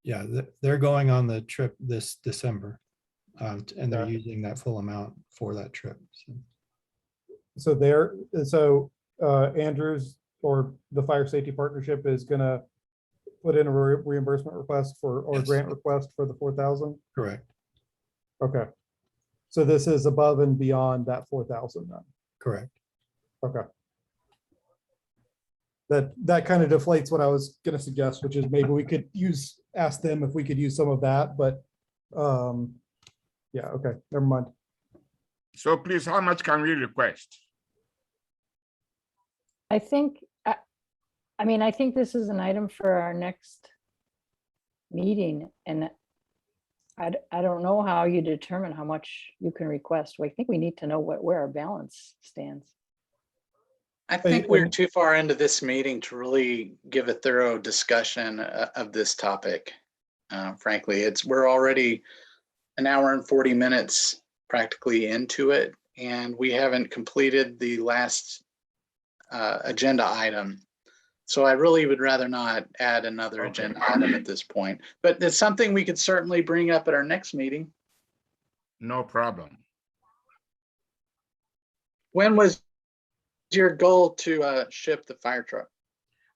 Yeah, they're going on the trip this December. And they're Okay. using that full amount for that trip. So, So Andrews or the Fire Safety Partnership is gonna put in a reimbursement request or Yes. grant request for the 4,000? correct, Okay. So this is above and beyond that 4,000 then? correct. Okay. That kind of deflates what I was gonna suggest, which is maybe we could ask them if we could use some of that, but yeah, okay, never mind. So please, how much can we request? I think, I mean, I think this is an item for our next meeting, and I don't know how you determine how much you can request. I think we need to know where our balance stands. I think we're too far into this meeting to really give a thorough discussion of this topic. Frankly, we're already an hour and 40 minutes practically into it, and we haven't completed the last agenda item. So I really would rather not add another agenda item at this point, but it's something we could certainly bring up at our next meeting. No problem. When was your goal to ship the fire truck?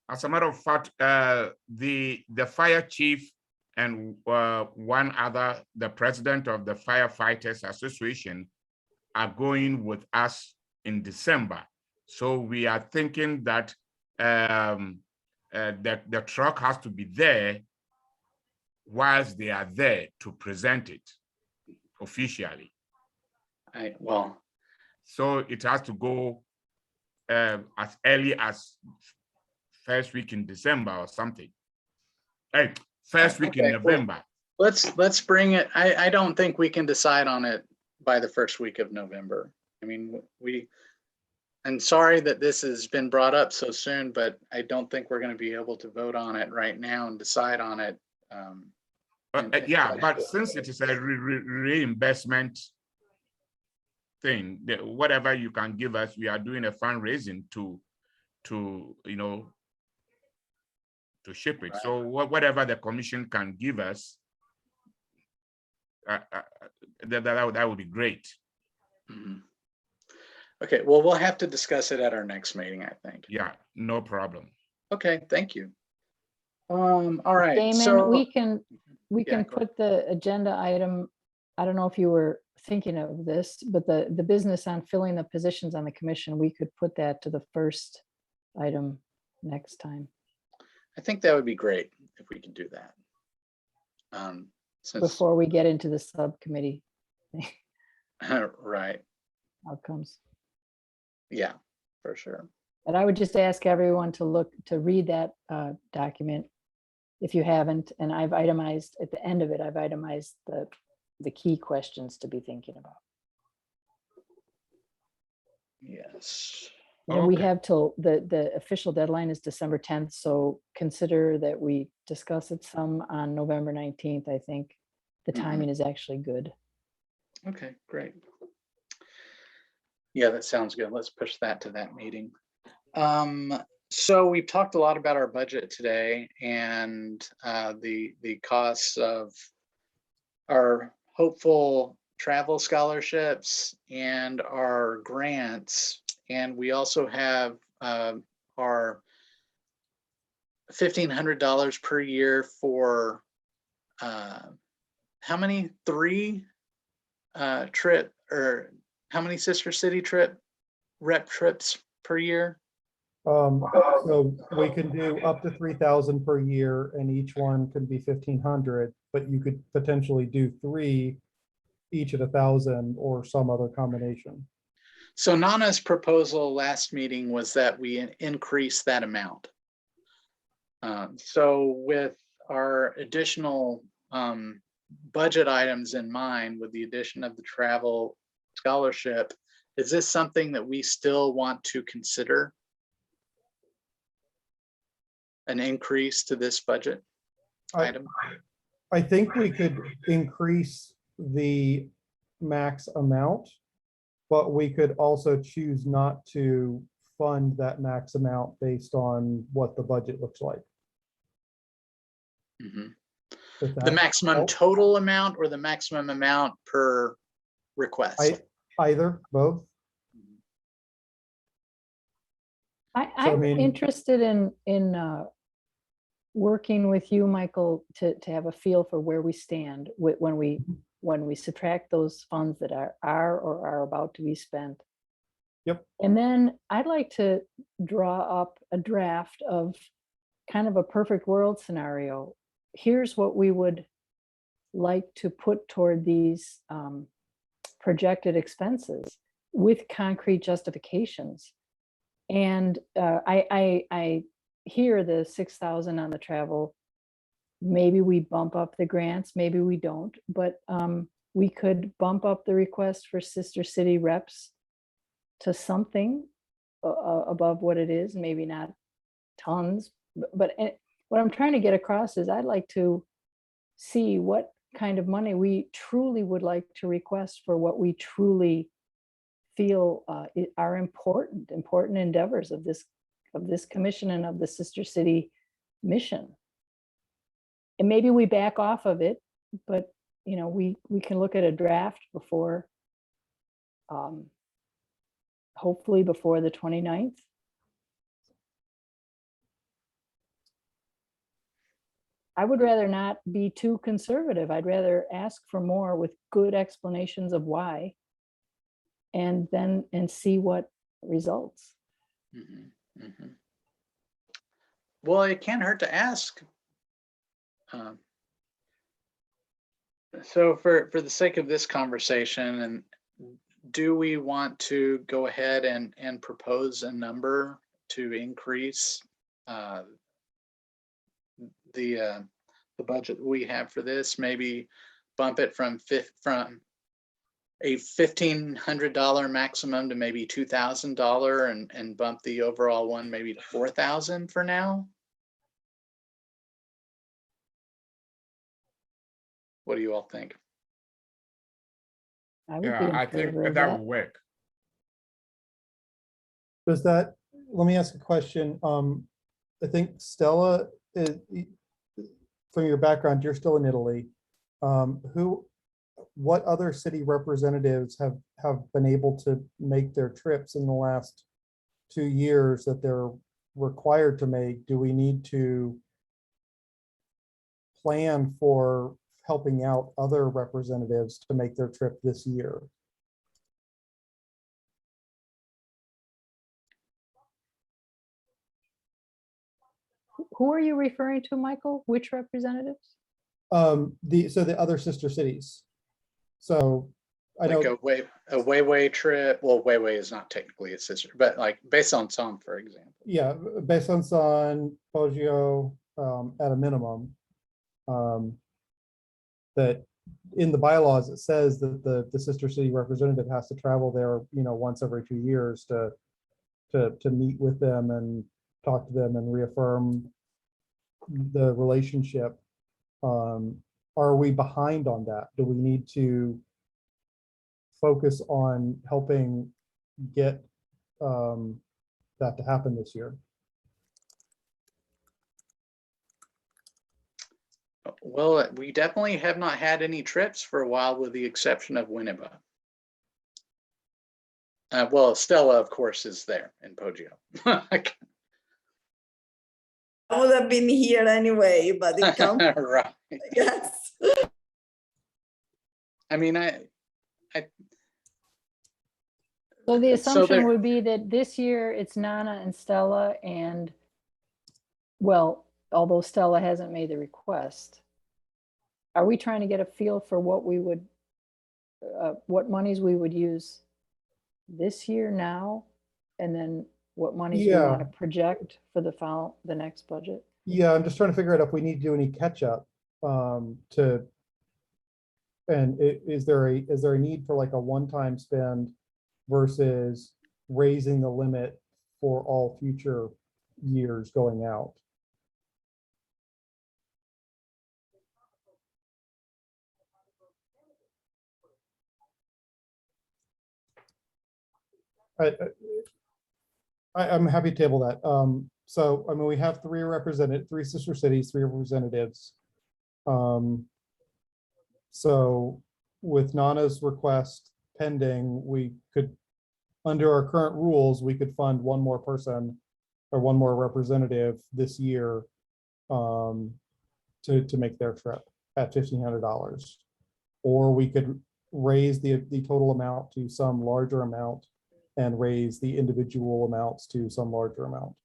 As a matter of fact, the fire chief and one other, the president of the Firefighters Association, are going with us in December. So we are thinking that the truck has to be there whilst they are there to present it officially. Well, so it has to go as early as first week in December or something. Hey, first week in okay, cool. November. Let's bring it. I don't think we can decide on it by the first week of November. I mean, I'm sorry that this has been brought up so soon, but I don't think we're going to be able to vote on it right now and decide on it. Yeah, but since it is a reimbursement thing, whatever you can give us, we are doing a fundraising to ship it. Right. So whatever the commission can give us, that would be great. Mm-hmm. Okay, well, we'll have to discuss it at our next meeting, I think. Yeah, no problem. Okay, thank you. All right. Damon, so we can Yeah, go put the agenda item, I don't know if you were thinking of this, but the business on filling the positions on the commission, we could put that to the first item next time. I think that would be great if we could do that. Since, Before we get into the subcommittee right. outcomes. Yeah, for sure. And I would just ask everyone to read that document if you haven't, and I've itemized, at the end of it, I've itemized the key questions to be thinking about. Yes. And we Okay. have till, the official deadline is December 10th, so consider that we discuss it some on November 19th. I think the Mhm. timing is actually good. Okay, great. Yeah, that sounds good. Let's push that to that meeting. So we've talked a lot about our budget today and the costs of our hopeful travel scholarships and our grants. And we also have our $1,500 per year for how many? 3 trip, or how many Sister City rep trips per year? So we can do up to 3,000 per year and each one can be 1,500, but you could potentially do 3 each at 1,000 or some other combination. So Nana's proposal last meeting was that we increase that amount. So with our additional budget items in mind, with the addition of the travel scholarship, is this something that we still want to consider? An increase to this budget I- item? I think we could increase the max amount, but we could also choose not to fund that max amount based on what the budget looks like. Mhm. If The that maximum helps. total amount or the maximum amount per request? Either, both. So, I I'm mean- interested in working with you, Michael, to have a feel for where we stand when we subtract those funds that are or are about to be spent. Yep. And then I'd like to draw up a draft of kind of a perfect world scenario. Here's what we would like to put toward these projected expenses with concrete justifications. And I hear the 6,000 on the travel. Maybe we bump up the grants, maybe we don't, but we could bump up the request for Sister City reps to something above what it is, maybe not tons, but what I'm trying to get across is I'd like to see what kind of money we truly would like to request for what we truly feel are important endeavors of this commission and of the Sister City mission. And maybe we back off of it, but you know, we can look at a draft before, hopefully before the 29th. I would rather not be too conservative. I'd rather ask for more with good explanations of why, and see what results. Mhm, mhm. Well, it can't hurt to ask. So for the sake of this conversation, and do we want to go ahead and propose a number to increase the budget we have for this? Maybe bump it from a $1,500 maximum to maybe $2,000, and bump the overall one maybe to 4,000 for now? What do you all think? I would be Yeah, in I think favor of that that. will work. Does that, let me ask a question. I think Stella, from your background, you're still in Italy. What other city representatives have been able to make their trips in the last 2 years that they're required to make? Do we need to plan for helping out other representatives to make their trip this year? Who are you referring to, Michael? Which representatives? So the other sister cities. So I know, like a Weiwei trip. Well, Weiwei is not technically a sister, but like Besançon, for example. yeah, Besançon, Poggio, at a minimum. That in the bylaws, it says that the sister city representative has to travel there, once every 2 years to meet with them and talk to them and reaffirm the relationship. Are we behind on that? Do we need to focus on helping get that to happen this year? Well, we definitely have not had any trips for a while, with the exception of Winneba. Well, Stella, of course, is there in Poggio. I would have been here anyway, but it counts. Right. Yes. I mean, So the So assumption there- would be that this year it's Nana and Stella and, well, although Stella hasn't made the request, are we trying to get a feel for what we would, what monies we would use this year now? And then what monies we want to project for the next budget? Yeah, I'm just trying to figure out if we need to do any catch up is there a need for like a one-time spend versus raising the limit for all future years going out? I'm happy to table that. So, I mean, we have three sister cities, 3 representatives. So with Nana's request pending, we could, under our current rules, we could fund one more person or one more representative this year to make their trip at $1,500. Or we could raise the total amount to some larger amount and raise the individual amounts to some larger amount.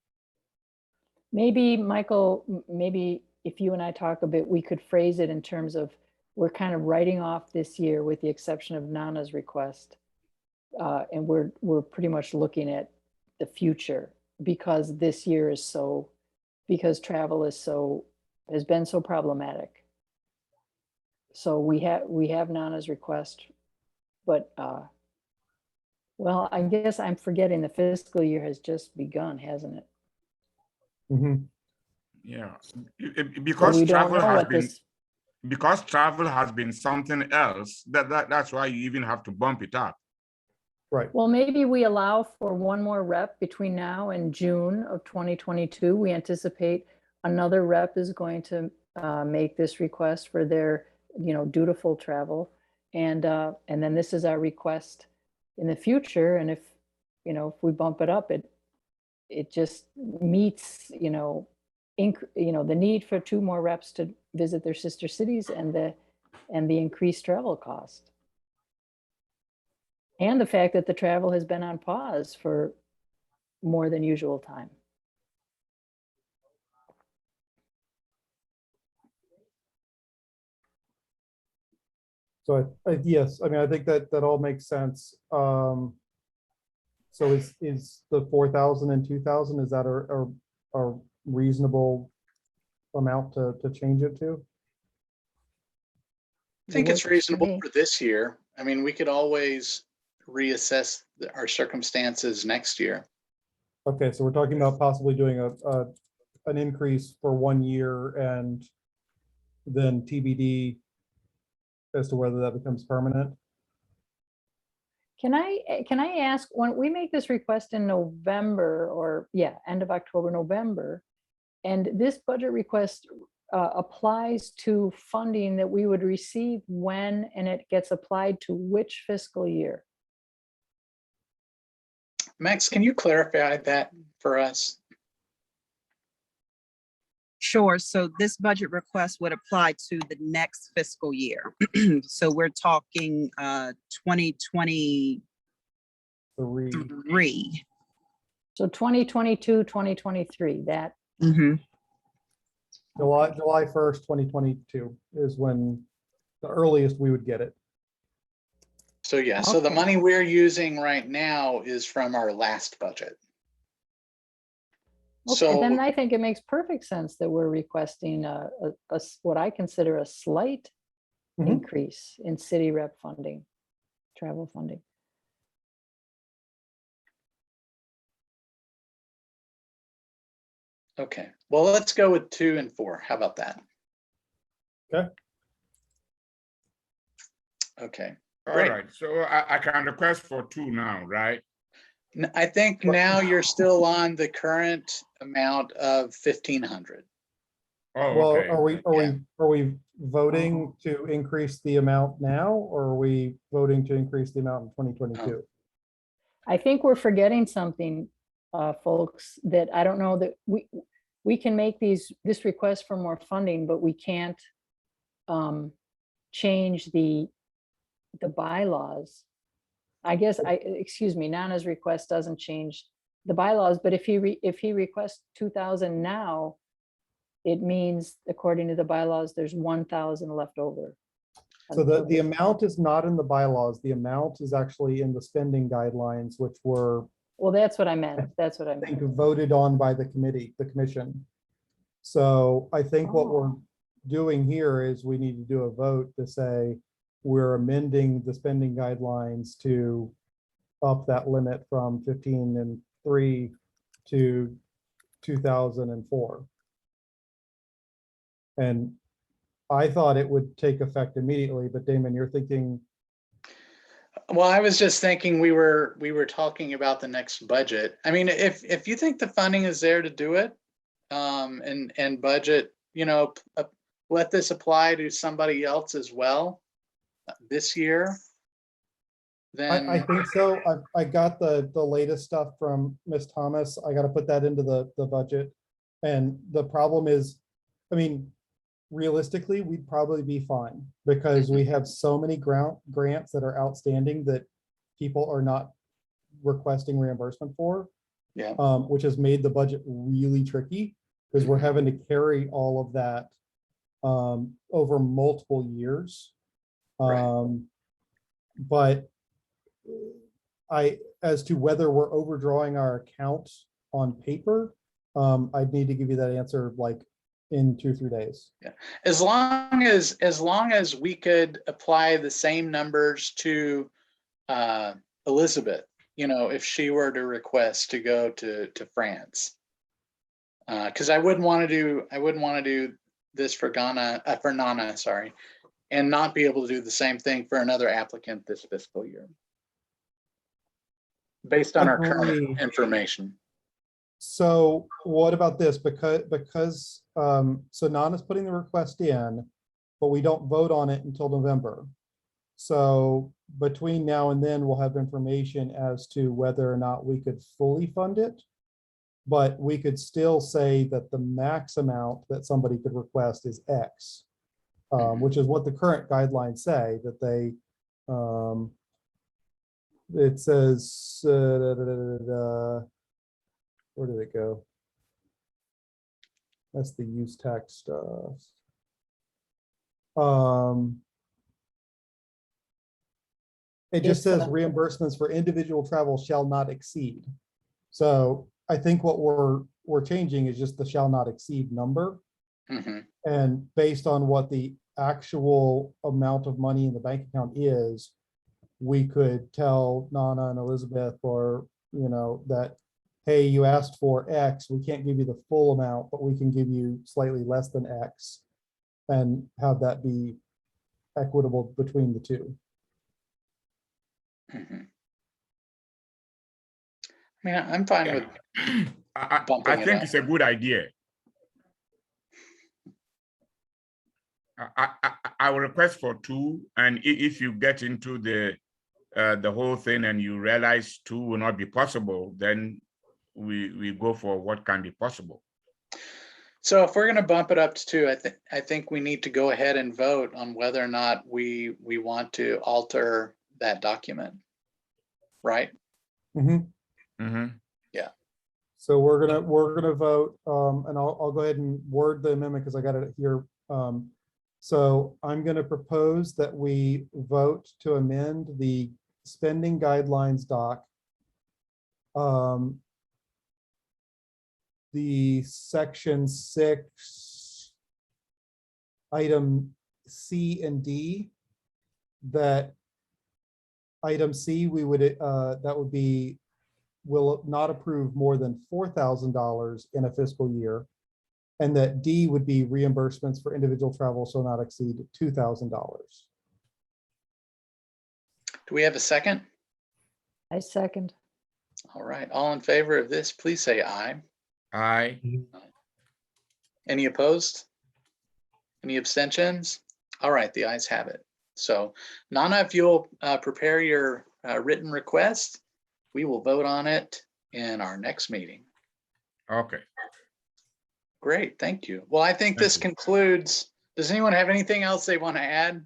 Maybe, Michael, maybe if you and I talk a bit, we could phrase it in terms of, we're kind of writing off this year with the exception of Nana's request. And we're pretty much looking at the future, because this year is because travel has been so problematic. So we have Nana's request, but well, I guess I'm forgetting the fiscal year has just begun, hasn't it? Mhm. Yeah, So because we don't travel know has what been, this, because travel has been something else, that's why you even have to bump it up. Right. well, maybe we allow for one more rep between now and June of 2022. We anticipate another rep is going to make this request for their, dutiful travel. And then this is our request in the future. And if we bump it up, it just meets, the need for 2 more reps to visit their sister cities and the increased travel cost. And the fact that the travel has been on pause for more than usual time. So yes, I mean, I think that all makes sense. So is the 4,000 and 2,000, is that a reasonable amount to change it to? I think it's Works for reasonable me. for this year. I mean, we could always reassess our circumstances next year. Okay, so we're talking about possibly doing an increase for 1 year and then TBD as to whether that becomes permanent. Can I ask, when we make this request in November, or end of October, November, and this budget request applies to funding that we would receive when, and it gets applied to which fiscal year? Max, can you clarify that for us? Sure. So this budget request would apply to the next fiscal year. So we're talking 2023. So 2022, 2023, that, Mhm. July 1st, 2022 is when the earliest we would get it. So yeah, so the Okay. money we're using right now is from our last budget. Okay, then So, I think it makes perfect sense that we're requesting what I consider a slight Mhm. increase in city rep funding, travel funding. okay, well, let's go with 2 and 4. How about that? Okay. Okay, All Great. right, so I can request for 2 now, right? I think now you're still on the current amount of 1,500. Oh, Well, okay. are we voting to increase the amount now, or are we voting to increase the amount in 2022? I think we're forgetting something, folks, that I don't know that we can make this request for more funding, but we can't change the bylaws. I guess excuse me, Nana's request doesn't change the bylaws, but if he requests 2,000 now, it means according to the bylaws, there's 1,000 left over. So until the this- amount is not in the bylaws. The amount is actually in the spending guidelines, which were, Well, that's what I meant. That's what I I think, meant. voted on by the commission. So I think what we're Oh. doing here is we need to do a vote to say we're amending the spending guidelines to up that limit from 15,300 to 2,004. And I thought it would take effect immediately, but Damon, you're thinking, Well, I was just thinking we were talking about the next budget. I mean, if you think the funding is there to do it, and budget, let this apply to somebody else as well this year, I then, think so. I got the latest stuff from Miss Thomas. I got to put that into the budget. And the problem is, I mean, realistically, we'd probably be fine because we have so many grants that are outstanding that people are not requesting reimbursement for, yeah, which has made the budget really tricky because we're having to carry all of that over multiple years. Right. But as to whether we're overdrawing our account on paper, I'd need to give you that answer like in 2 or 3 days. as long as we could apply the same numbers to Elizabeth, if she were to request to go to France. Because I wouldn't want to do this for Nana, sorry, and not be able to do the same thing for another applicant this fiscal year. Based on our current Agree. information. So what about this? Because so Nana's putting the request in, but we don't vote on it until November. So between now and then, we'll have information as to whether or not we could fully fund it. But we could still say that the max amount that somebody could request is X, which is what the current guidelines say, that they, it says, where did it go? That's the use tax stuff. It just It's, says reimbursements for individual travel shall not exceed. So I think what we're changing is just the shall not exceed number. Mhm. And based on what the actual amount of money in the bank account is, we could tell Nana and Elizabeth, or, that, hey, you asked for X, we can't give you the full amount, but we can give you slightly less than X, and have that be equitable between the two. Mhm. I mean, I'm fine with I bumping it think up. it's a good idea. I will request for 2, and if you get into the whole thing and you realize 2 will not be possible, then we go for what can be possible. So if we're going to bump it up to 2, I think we need to go ahead and vote on whether or not we want to alter that document, right? So we're gonna vote, and I'll go ahead and word the amendment because I got it here. So I'm gonna propose that we vote to amend the spending guidelines doc. The section 6, item C and D, that item C, we would, that would be, will not approve more than $4,000 in a fiscal year. And that D would be reimbursements for individual travel shall not exceed $2,000. Do we have a second? I second. All right, all in favor of this, please say aye. Aye. Any opposed? Any abstentions? All right, the ayes have it. So Nana, if you'll prepare your written request, we will vote on it in our next meeting. Okay. Great, thank you. Well, I think this concludes. Does anyone have anything else they want to add?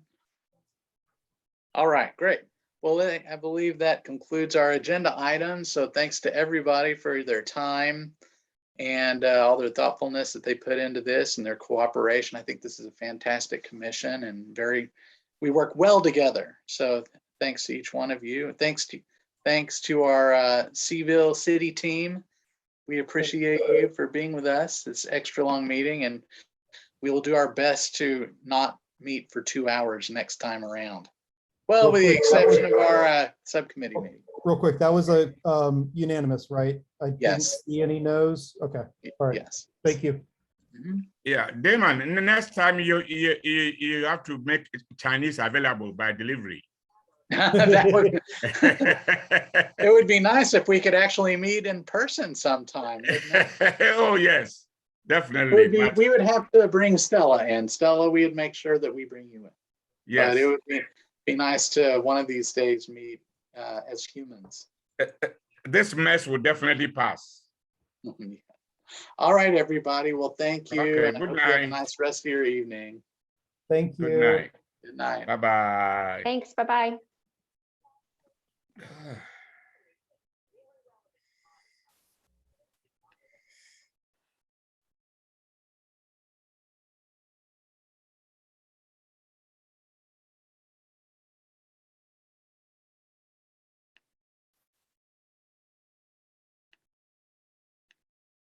All right, great. Well, I believe that concludes our agenda items. So thanks to everybody for their time and all their thoughtfulness that they put into this and their cooperation. I think this is a fantastic commission and we work well together. So thanks to each one of you. Thanks to our Seville City team. We appreciate you for being with us this extra long meeting, and we will do our best to not meet for 2 hours next time around. Well, with the exception of our subcommittee meeting. Real quick, that was a unanimous, right? I didn't Yes. see any no's. Okay, all right. Yes. Thank you. Yeah, Damon, in the next time you have to make Chinese available by delivery. It would be nice if we could actually meet in person sometime. Wouldn't it? Oh, yes, definitely. But We would have to bring Stella in. Stella, we would make sure that we bring you in. But it yes, would be nice to one of these days meet as humans. this mess will definitely pass. All right, everybody. Well, thank you. Okay, And I good hope you have a night. nice rest of your evening. Thank you. Good night. Good night. Bye-bye. Thanks, bye-bye. Ah.